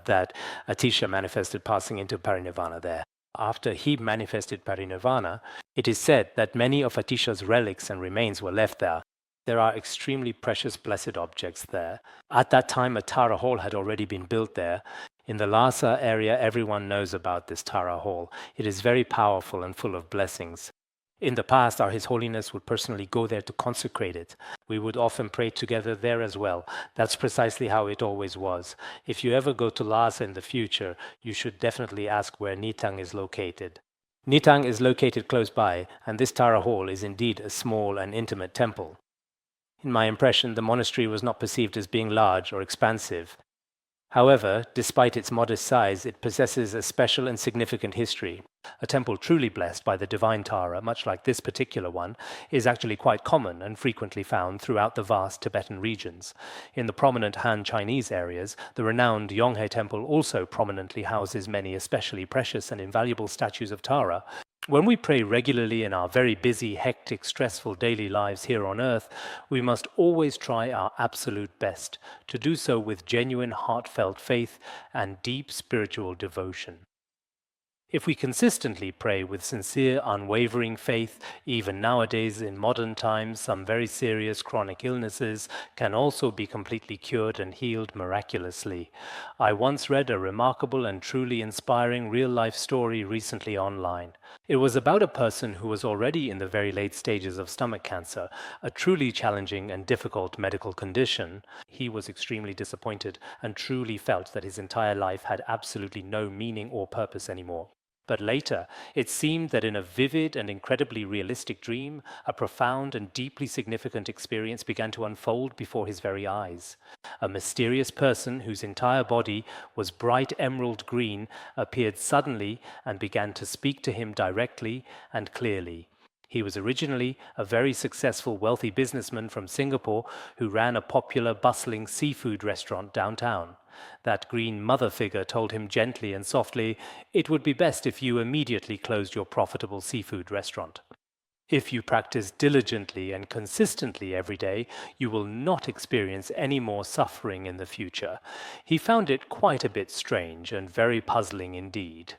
that Atisha manifested passing into parinirvana there. After he manifested parinirvana, it is said that many of Atisha's relics and remains were left there. There are extremely precious blessed objects there. At that time, a Tara Hall had already been built there. In the Lhasa area, everyone knows about this Tara Hall. It is very powerful and full of blessings. In the past, His Holiness would personally go there to consecrate it. We would often pray together there as well. That's precisely how it always was. If you ever go to Lhasa in the future, you should definitely ask where Nitang is located. Nitang is located close by, and this Tara Hall is indeed a small and intimate temple. In my impression, the monastery was not perceived as being large or expansive. However, despite its modest size, it possesses a special and significant history. A temple truly blessed by the divine Tara, much like this particular one, is actually quite common and frequently found throughout the vast Tibetan regions. In the prominent Han Chinese areas, the renowned Yonghe Temple also prominently houses many especially precious and invaluable statues of Tara. When we pray regularly in our very busy, hectic, stressful daily lives here on earth, we must always try our absolute best to do so with genuine, heartfelt faith and deep spiritual devotion. If we consistently pray with sincere, unwavering faith, even nowadays in modern times, some very serious chronic illnesses can also be completely cured and healed miraculously. I once read a remarkable and truly inspiring real-life story recently online. It was about a person who was already in the very late stages of stomach cancer, a truly challenging and difficult medical condition. He was extremely disappointed and truly felt that his entire life had absolutely no meaning or purpose anymore. But later, it seemed that in a vivid and incredibly realistic dream, a profound and deeply significant experience began to unfold before his very eyes. A mysterious person whose entire body was bright emerald green appeared suddenly and began to speak to him directly and clearly. He was originally a very successful, wealthy businessman from Singapore who ran a popular, bustling seafood restaurant downtown. That green mother figure told him gently and softly, "It would be best if you immediately closed your profitable seafood restaurant. If you practice diligently and consistently every day, you will not experience any more suffering in the future." He found it quite a bit strange and very puzzling indeed.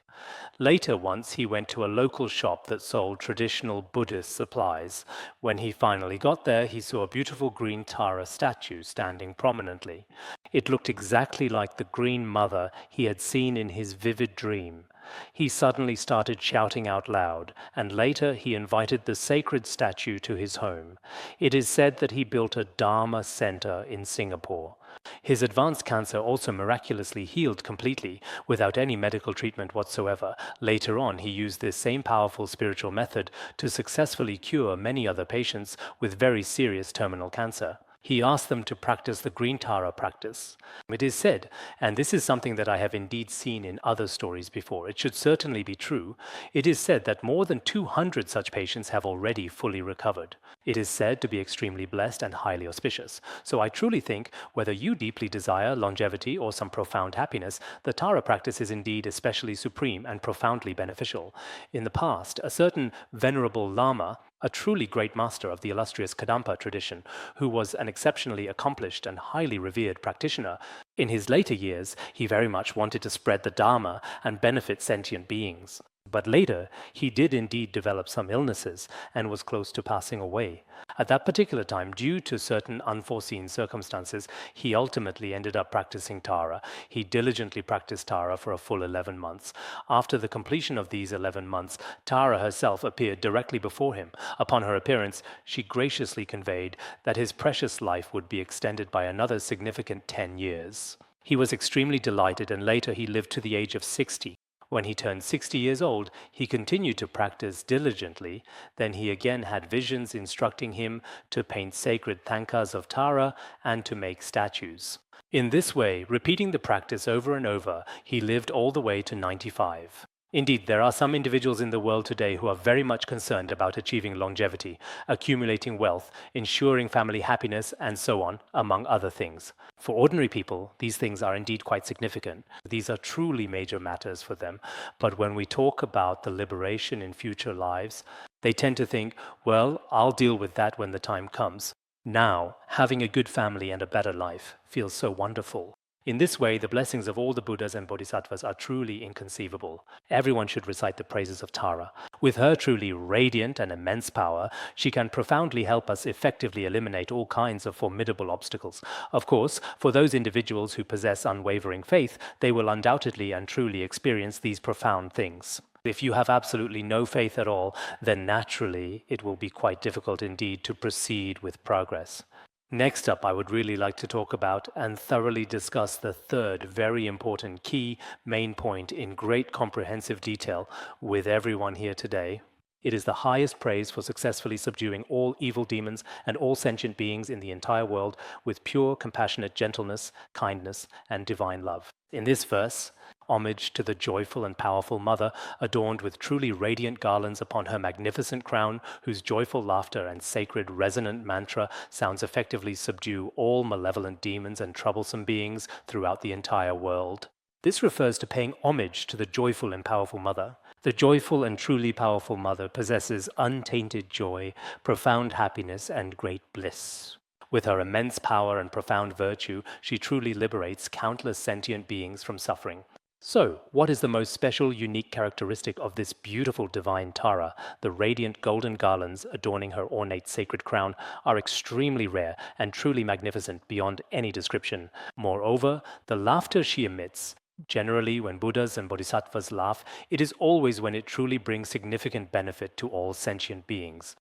Later once he went to a local shop that sold traditional Buddhist supplies. When he finally got there, he saw a beautiful green Tara statue standing prominently. It looked exactly like the green mother he had seen in his vivid dream. He suddenly started shouting out loud, and later he invited the sacred statue to his home. It is said that he built a Dharma center in Singapore. His advanced cancer also miraculously healed completely, without any medical treatment whatsoever. Later on, he used this same powerful spiritual method to successfully cure many other patients with very serious terminal cancer. He asked them to practice the Green Tara practice. It is said, and this is something that I have indeed seen in other stories before, it should certainly be true, it is said that more than 200 such patients have already fully recovered. It is said to be extremely blessed and highly auspicious. So I truly think, whether you deeply desire longevity or some profound happiness, the Tara practice is indeed especially supreme and profoundly beneficial. In the past, a certain venerable Lama, a truly great master of the illustrious Kadampa tradition, who was an exceptionally accomplished and highly revered practitioner, in his later years, he very much wanted to spread the Dharma and benefit sentient beings. But later, he did indeed develop some illnesses and was close to passing away. At that particular time, due to certain unforeseen circumstances, he ultimately ended up practicing Tara. He diligently practiced Tara for a full 11 months. After the completion of these 11 months, Tara herself appeared directly before him. Upon her appearance, she graciously conveyed that his precious life would be extended by another significant 10 years. He was extremely delighted, and later he lived to the age of 60. When he turned 60 years old, he continued to practice diligently. Then he again had visions instructing him to paint sacred tankas of Tara and to make statues. In this way, repeating the practice over and over, he lived all the way to 95. Indeed, there are some individuals in the world today who are very much concerned about achieving longevity, accumulating wealth, ensuring family happiness, and so on, among other things. For ordinary people, these things are indeed quite significant. These are truly major matters for them. But when we talk about the liberation in future lives, they tend to think, well, I'll deal with that when the time comes. Now, having a good family and a better life feels so wonderful. In this way, the blessings of all the Buddhas and Bodhisattvas are truly inconceivable. Everyone should recite the praises of Tara. With her truly radiant and immense power, she can profoundly help us effectively eliminate all kinds of formidable obstacles. Of course, for those individuals who possess unwavering faith, they will undoubtedly and truly experience these profound things. If you have absolutely no faith at all, then naturally it will be quite difficult indeed to proceed with progress. Next up, I would really like to talk about and thoroughly discuss the third very important key main point in great comprehensive detail with everyone here today. It is the highest praise for successfully subduing all evil demons and all sentient beings in the entire world with pure, compassionate gentleness, kindness, and divine love. In this verse, homage to the joyful and powerful mother, adorned with truly radiant garlands upon her magnificent crown, whose joyful laughter and sacred resonant mantra sounds effectively subdue all malevolent demons and troublesome beings throughout the entire world. This refers to paying homage to the joyful and powerful mother. The joyful and truly powerful mother possesses untainted joy, profound happiness, and great bliss. With her immense power and profound virtue, she truly liberates countless sentient beings from suffering. So, what is the most special, unique characteristic of this beautiful divine Tara? The radiant golden garlands adorning her ornate sacred crown are extremely rare and truly magnificent beyond any description. Moreover, the laughter she emits, generally when Buddhas and Bodhisattvas laugh, it is always when it truly brings significant benefit to all sentient beings.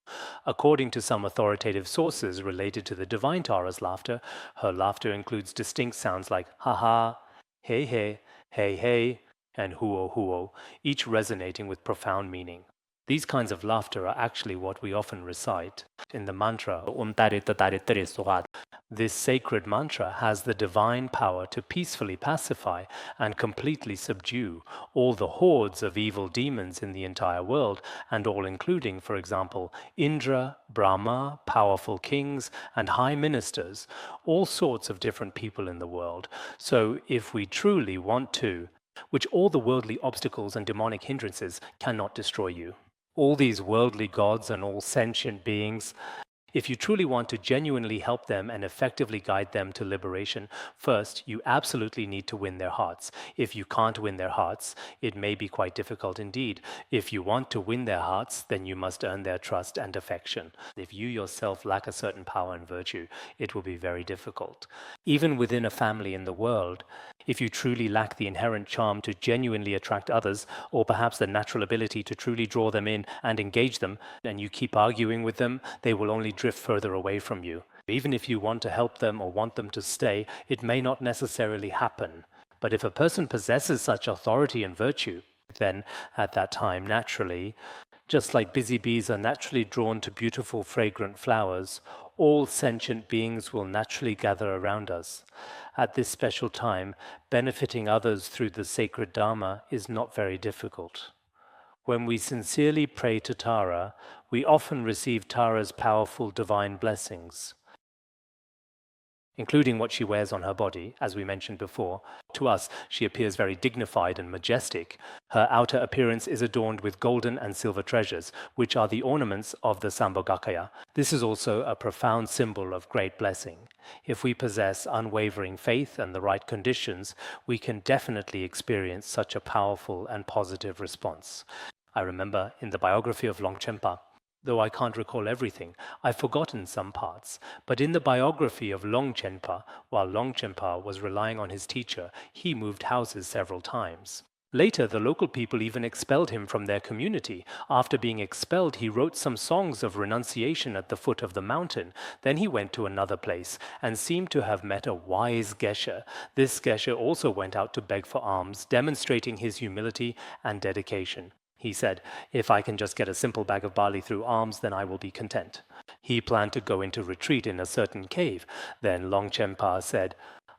According to some authoritative sources related to the divine Tara's laughter, her laughter includes distinct sounds like ha-ha, hey, hey, and huo, each resonating with profound meaning. These kinds of laughter are actually what we often recite in the mantra. This sacred mantra has the divine power to peacefully pacify and completely subdue all the hordes of evil demons in the entire world, and all including, for example, Indra, Brahma, powerful kings, and high ministers, all sorts of different people in the world. So if we truly want to, which all the worldly obstacles and demonic hindrances cannot destroy you. All these worldly gods and all sentient beings, if you truly want to genuinely help them and effectively guide them to liberation, first, you absolutely need to win their hearts. If you can't win their hearts, it may be quite difficult indeed. If you want to win their hearts, then you must earn their trust and affection. If you yourself lack a certain power and virtue, it will be very difficult. Even within a family in the world, if you truly lack the inherent charm to genuinely attract others, or perhaps the natural ability to truly draw them in and engage them, and you keep arguing with them, they will only drift further away from you. Even if you want to help them or want them to stay, it may not necessarily happen. But if a person possesses such authority and virtue, then at that time, naturally, just like busy bees are naturally drawn to beautiful, fragrant flowers, all sentient beings will naturally gather around us. At this special time, benefiting others through the sacred Dharma is not very difficult. When we sincerely pray to Tara, we often receive Tara's powerful divine blessings, including what she wears on her body, as we mentioned before. To us, she appears very dignified and majestic. Her outer appearance is adorned with golden and silver treasures, which are the ornaments of the Sambhogakaya. This is also a profound symbol of great blessing. If we possess unwavering faith and the right conditions, we can definitely experience such a powerful and positive response. I remember in the biography of Longchenpa, though I can't recall everything, I've forgotten some parts. But in the biography of Longchenpa, while Longchenpa was relying on his teacher, he moved houses several times. Later, the local people even expelled him from their community. After being expelled, he wrote some songs of renunciation at the foot of the mountain. Then he went to another place and seemed to have met a wise geshe. This geshe also went out to beg for alms, demonstrating his humility and dedication. He said, "If I can just get a simple bag of barley through alms, then I will be content." He planned to go into retreat in a certain cave. Then Longchenpa said,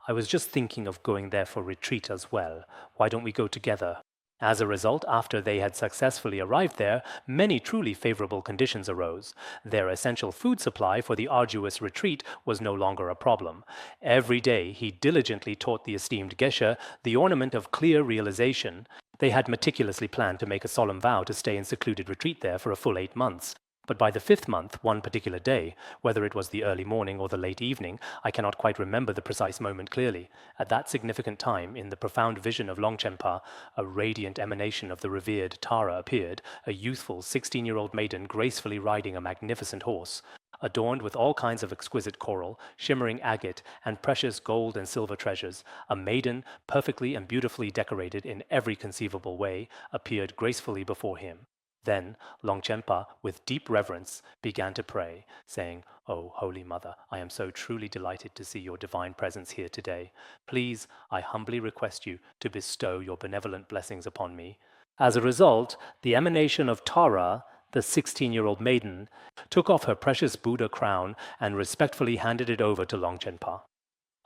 "I was just thinking of going there for retreat as well. Why don't we go together?" As a result, after they had successfully arrived there, many truly favorable conditions arose. Their essential food supply for the arduous retreat was no longer a problem. Every day he diligently taught the esteemed Geshe the ornament of clear realization. They had meticulously planned to make a solemn vow to stay in secluded retreat there for a full 8 months. But by the 5th month, one particular day, whether it was the early morning or the late evening, I cannot quite remember the precise moment clearly. At that significant time, in the profound vision of Longchenpa, a radiant emanation of the revered Tara appeared, a youthful 16-year-old maiden gracefully riding a magnificent horse, adorned with all kinds of exquisite coral, shimmering agate, and precious gold and silver treasures. A maiden, perfectly and beautifully decorated in every conceivable way, appeared gracefully before him. Then Longchenpa, with deep reverence, began to pray, saying, "O Holy Mother, I am so truly delighted to see your divine presence here today. Please, I humbly request you to bestow your benevolent blessings upon me." As a result, the emanation of Tara, the 16-year-old maiden, took off her precious Buddha crown and respectfully handed it over to Longchenpa.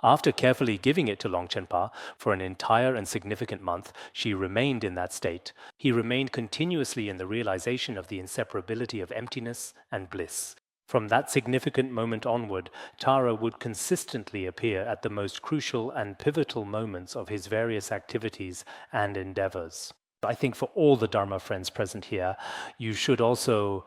After carefully giving it to Longchenpa for an entire and significant month, she remained in that state. He remained continuously in the realization of the inseparability of emptiness and bliss. From that significant moment onward, Tara would consistently appear at the most crucial and pivotal moments of his various activities and endeavors. I think for all the Dharma friends present here, you should also...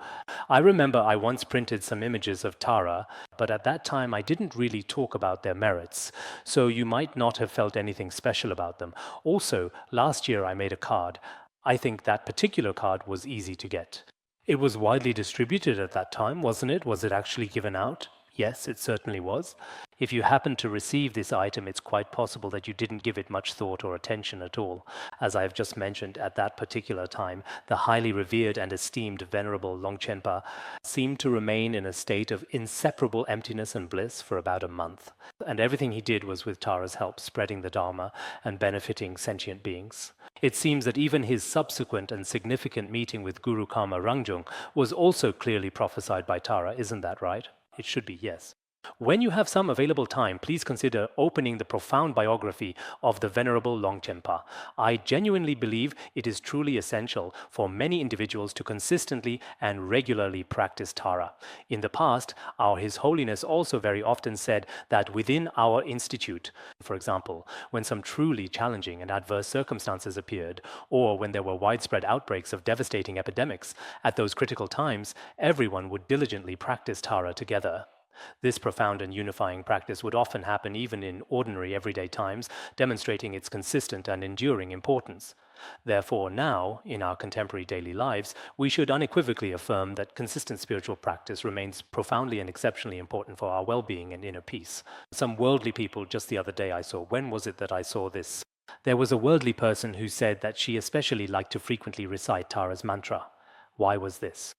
I remember I once printed some images of Tara, but at that time I didn't really talk about their merits, so you might not have felt anything special about them. Also, last year I made a card. I think that particular card was easy to get. It was widely distributed at that time, wasn't it? Was it actually given out? Yes, it certainly was. If you happened to receive this item, it's quite possible that you didn't give it much thought or attention at all. As I have just mentioned, at that particular time, the highly revered and esteemed Venerable Longchenpa seemed to remain in a state of inseparable emptiness and bliss for about a month. And everything he did was with Tara's help, spreading the Dharma and benefiting sentient beings. It seems that even his subsequent and significant meeting with Guru Karma Rangjung was also clearly prophesied by Tara, isn't that right? It should be, yes. When you have some available time, please consider opening the profound biography of the Venerable Longchenpa. I genuinely believe it is truly essential for many individuals to consistently and regularly practice Tara. In the past, our His Holiness also very often said that within our institute, for example, when some truly challenging and adverse circumstances appeared, or when there were widespread outbreaks of devastating epidemics, at those critical times, everyone would diligently practice Tara together. This profound and unifying practice would often happen even in ordinary everyday times, demonstrating its consistent and enduring importance. Therefore, now, in our contemporary daily lives, we should unequivocally affirm that consistent spiritual practice remains profoundly and exceptionally important for our well-being and inner peace. Some worldly people just the other day I saw, when was it that I saw this? There was a worldly person who said that she especially liked to frequently recite Tara's mantra. Why was this?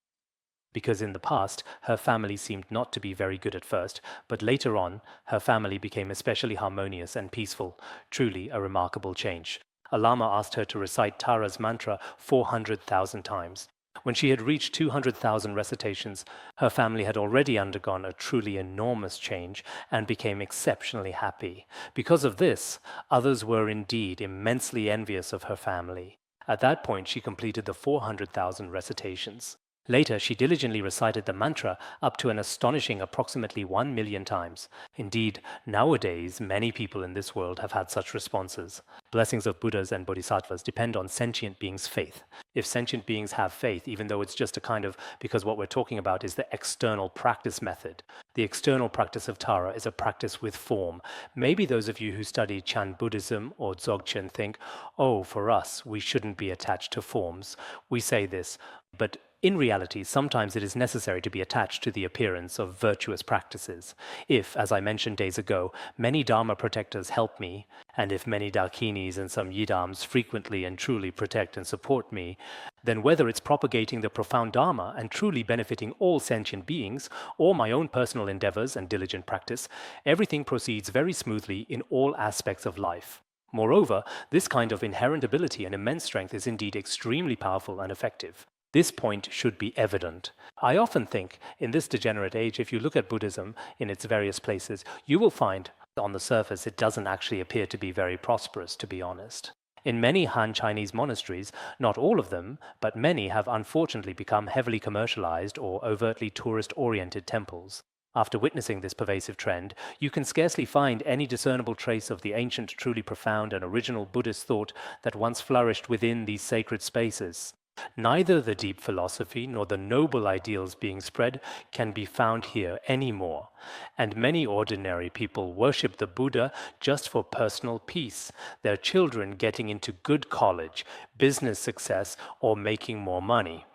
Because in the past, her family seemed not to be very good at first, but later on, her family became especially harmonious and peaceful, truly a remarkable change. A Lama asked her to recite Tara's mantra 400,000 times. When she had reached 200,000 recitations, her family had already undergone a truly enormous change and became exceptionally happy. Because of this, others were indeed immensely envious of her family. At that point, she completed the 400,000 recitations. Later, she diligently recited the mantra up to an astonishing approximately 1 million times. Indeed, nowadays, many people in this world have had such responses. Blessings of Buddhas and Bodhisattvas depend on sentient beings' faith. If sentient beings have faith, even though it's just a kind of, because what we're talking about is the external practice method. The external practice of Tara is a practice with form. Maybe those of you who study Chan Buddhism or Dzogchen think, oh, for us, we shouldn't be attached to forms. We say this, but in reality, sometimes it is necessary to be attached to the appearance of virtuous practices. If, as I mentioned days ago, many Dharma protectors help me, and if many Dakinis and some Yidams frequently and truly protect and support me, then whether it's propagating the profound Dharma and truly benefiting all sentient beings, or my own personal endeavors and diligent practice, everything proceeds very smoothly in all aspects of life. Moreover, this kind of inherent ability and immense strength is indeed extremely powerful and effective. This point should be evident. I often think, in this degenerate age, if you look at Buddhism in its various places, you will find, on the surface, it doesn't actually appear to be very prosperous, to be honest. In many Han Chinese monasteries, not all of them, but many have unfortunately become heavily commercialized or overtly tourist-oriented temples. After witnessing this pervasive trend, you can scarcely find any discernible trace of the ancient, truly profound and original Buddhist thought that once flourished within these sacred spaces. Neither the deep philosophy nor the noble ideals being spread can be found here anymore, and many ordinary people worship the Buddha just for personal peace, their children getting into good college, business success, or making more money.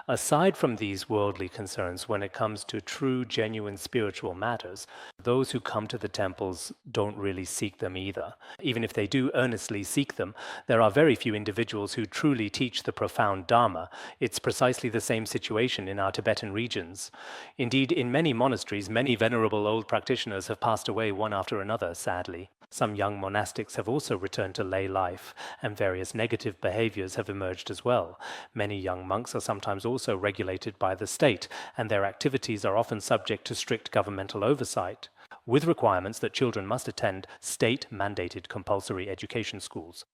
Aside from these worldly concerns, when it comes to true, genuine spiritual matters, those who come to the temples don't really seek them either. Even if they do earnestly seek them, there are very few individuals who truly teach the profound Dharma. It's precisely the same situation in our Tibetan regions. Indeed, in many monasteries, many venerable old practitioners have passed away one after another, sadly. Some young monastics have also returned to lay life, and various negative behaviors have emerged as well. Many young monks are sometimes also regulated by the state, and their activities are often subject to strict governmental oversight, with requirements that children must attend state-mandated compulsory education schools.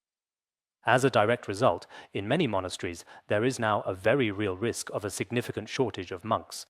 As a direct result, in many monasteries, there is now a very real risk of a significant shortage of monks.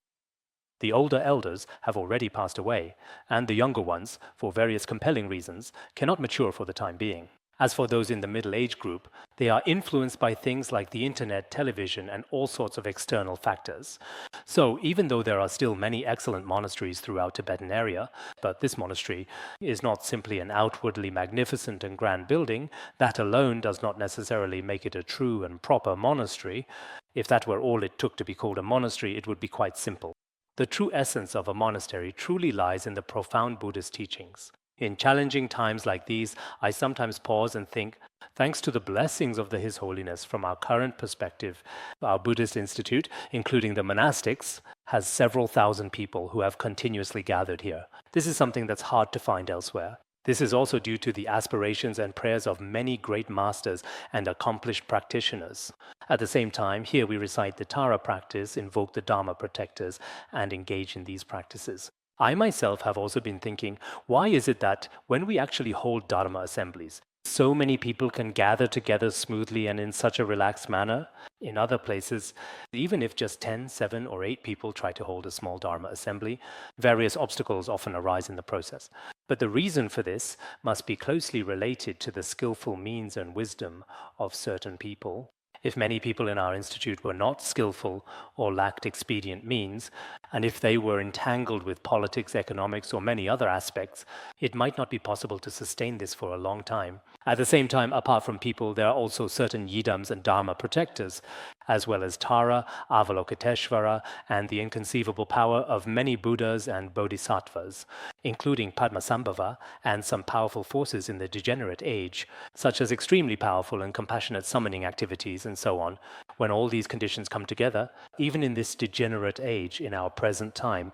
The older elders have already passed away, and the younger ones, for various compelling reasons, cannot mature for the time being. As for those in the middle age group, they are influenced by things like the internet, television, and all sorts of external factors. So even though there are still many excellent monasteries throughout Tibetan area, but this monastery is not simply an outwardly magnificent and grand building, that alone does not necessarily make it a true and proper monastery. If that were all it took to be called a monastery, it would be quite simple. The true essence of a monastery truly lies in the profound Buddhist teachings. In challenging times like these, I sometimes pause and think, thanks to the blessings of His Holiness from our current perspective, our Buddhist Institute, including the monastics, has several thousand people who have continuously gathered here. This is something that's hard to find elsewhere. This is also due to the aspirations and prayers of many great masters and accomplished practitioners. At the same time, here we recite the Tara practice, invoke the Dharma protectors, and engage in these practices. I myself have also been thinking, why is it that when we actually hold Dharma assemblies, so many people can gather together smoothly and in such a relaxed manner? In other places, even if just 10, 7, or 8 people try to hold a small Dharma assembly, various obstacles often arise in the process. But the reason for this must be closely related to the skillful means and wisdom of certain people. If many people in our institute were not skillful or lacked expedient means, and if they were entangled with politics, economics, or many other aspects, it might not be possible to sustain this for a long time. At the same time, apart from people, there are also certain yidams and dharma protectors, as well as Tara, Avalokiteshvara, and the inconceivable power of many Buddhas and Bodhisattvas, including Padmasambhava and some powerful forces in the degenerate age, such as extremely powerful and compassionate summoning activities and so on. When all these conditions come together, even in this degenerate age in our present time,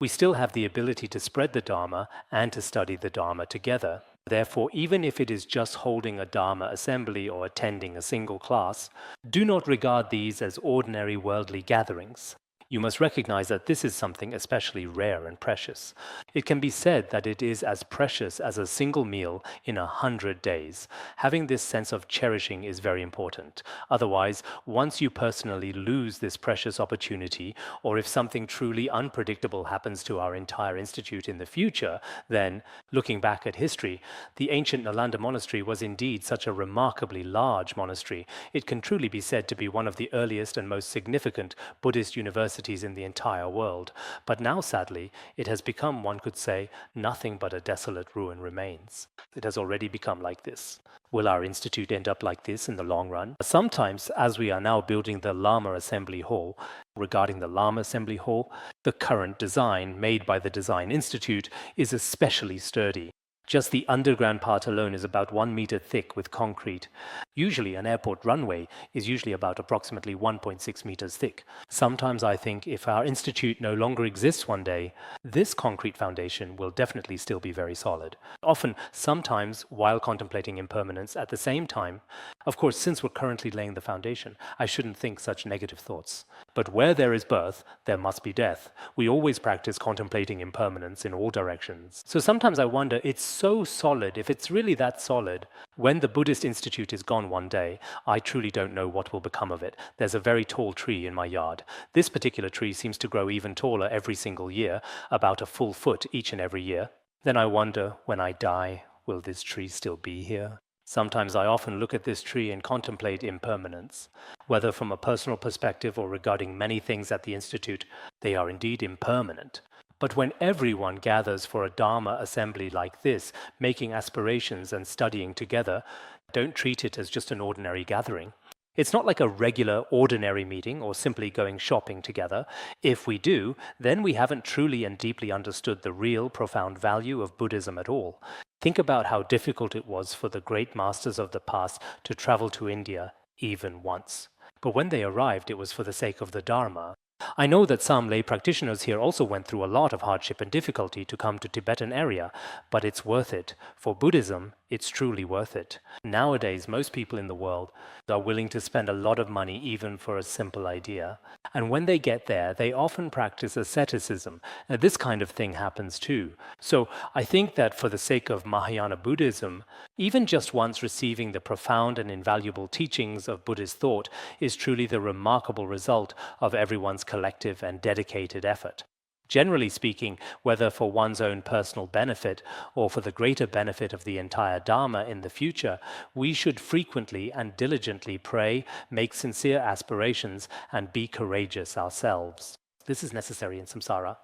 we still have the ability to spread the Dharma and to study the Dharma together. Therefore, even if it is just holding a Dharma assembly or attending a single class, do not regard these as ordinary worldly gatherings. You must recognize that this is something especially rare and precious. It can be said that it is as precious as a single meal in 100 days. Having this sense of cherishing is very important. Otherwise, once you personally lose this precious opportunity, or if something truly unpredictable happens to our entire institute in the future, then, looking back at history, the ancient Nalanda monastery was indeed such a remarkably large monastery. It can truly be said to be one of the earliest and most significant Buddhist universities in the entire world, but now sadly it has become, one could say, nothing but a desolate ruin remains. It has already become like this. Will our institute end up like this in the long run? Sometimes, as we are now building the Lama Assembly Hall, regarding the Lama Assembly Hall, the current design made by the Design Institute is especially sturdy. Just the underground part alone is about 1 meter thick with concrete. Usually an airport runway is usually about approximately 1.6 meters thick. Sometimes I think if our institute no longer exists one day, this concrete foundation will definitely still be very solid. Often, sometimes, while contemplating impermanence at the same time, of course, since we're currently laying the foundation, I shouldn't think such negative thoughts. But where there is birth, there must be death. We always practice contemplating impermanence in all directions. So sometimes I wonder, it's so solid, if it's really that solid, when the Buddhist Institute is gone one day, I truly don't know what will become of it. There's a very tall tree in my yard. This particular tree seems to grow even taller every single year, about a full foot each and every year. Then I wonder, when I die, will this tree still be here? Sometimes I often look at this tree and contemplate impermanence. Whether from a personal perspective or regarding many things at the Institute, they are indeed impermanent. But when everyone gathers for a Dharma assembly like this, making aspirations and studying together, don't treat it as just an ordinary gathering. It's not like a regular, ordinary meeting or simply going shopping together. If we do, then we haven't truly and deeply understood the real, profound value of Buddhism at all. Think about how difficult it was for the great masters of the past to travel to India even once. But when they arrived, it was for the sake of the Dharma. I know that some lay practitioners here also went through a lot of hardship and difficulty to come to Tibetan area, but it's worth it. For Buddhism, it's truly worth it. Nowadays, most people in the world are willing to spend a lot of money even for a simple idea. And when they get there, they often practice asceticism. Now, this kind of thing happens too. So I think that for the sake of Mahayana Buddhism, even just once receiving the profound and invaluable teachings of Buddhist thought is truly the remarkable result of everyone's collective and dedicated effort. Generally speaking, whether for one's own personal benefit or for the greater benefit of the entire Dharma in the future, we should frequently and diligently pray, make sincere aspirations, and be courageous ourselves. This is necessary in samsara.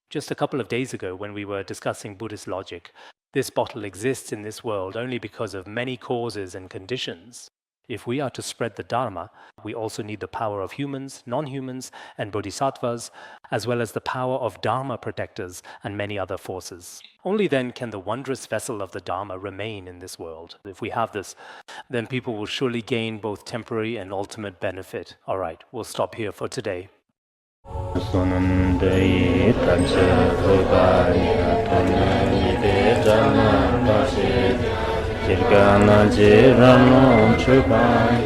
Just a couple of days ago, when we were discussing Buddhist logic, this bottle exists in this world only because of many causes and conditions. If we are to spread the Dharma, we also need the power of humans, non-humans, and bodhisattvas, as well as the power of Dharma protectors and many other forces. Only then can the wondrous vessel of the Dharma remain in this world. If we have this, then people will surely gain both temporary and ultimate benefit. All right, we'll stop here for today. Kirgana jirano chupai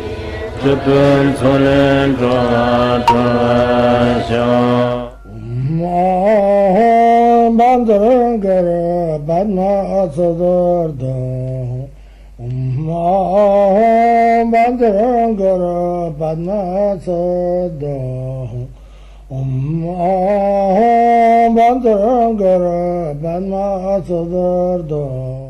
chupun sonen droa droa bandrangara badna asadarda bandrangara badna asadarda bandrangara badna asadarda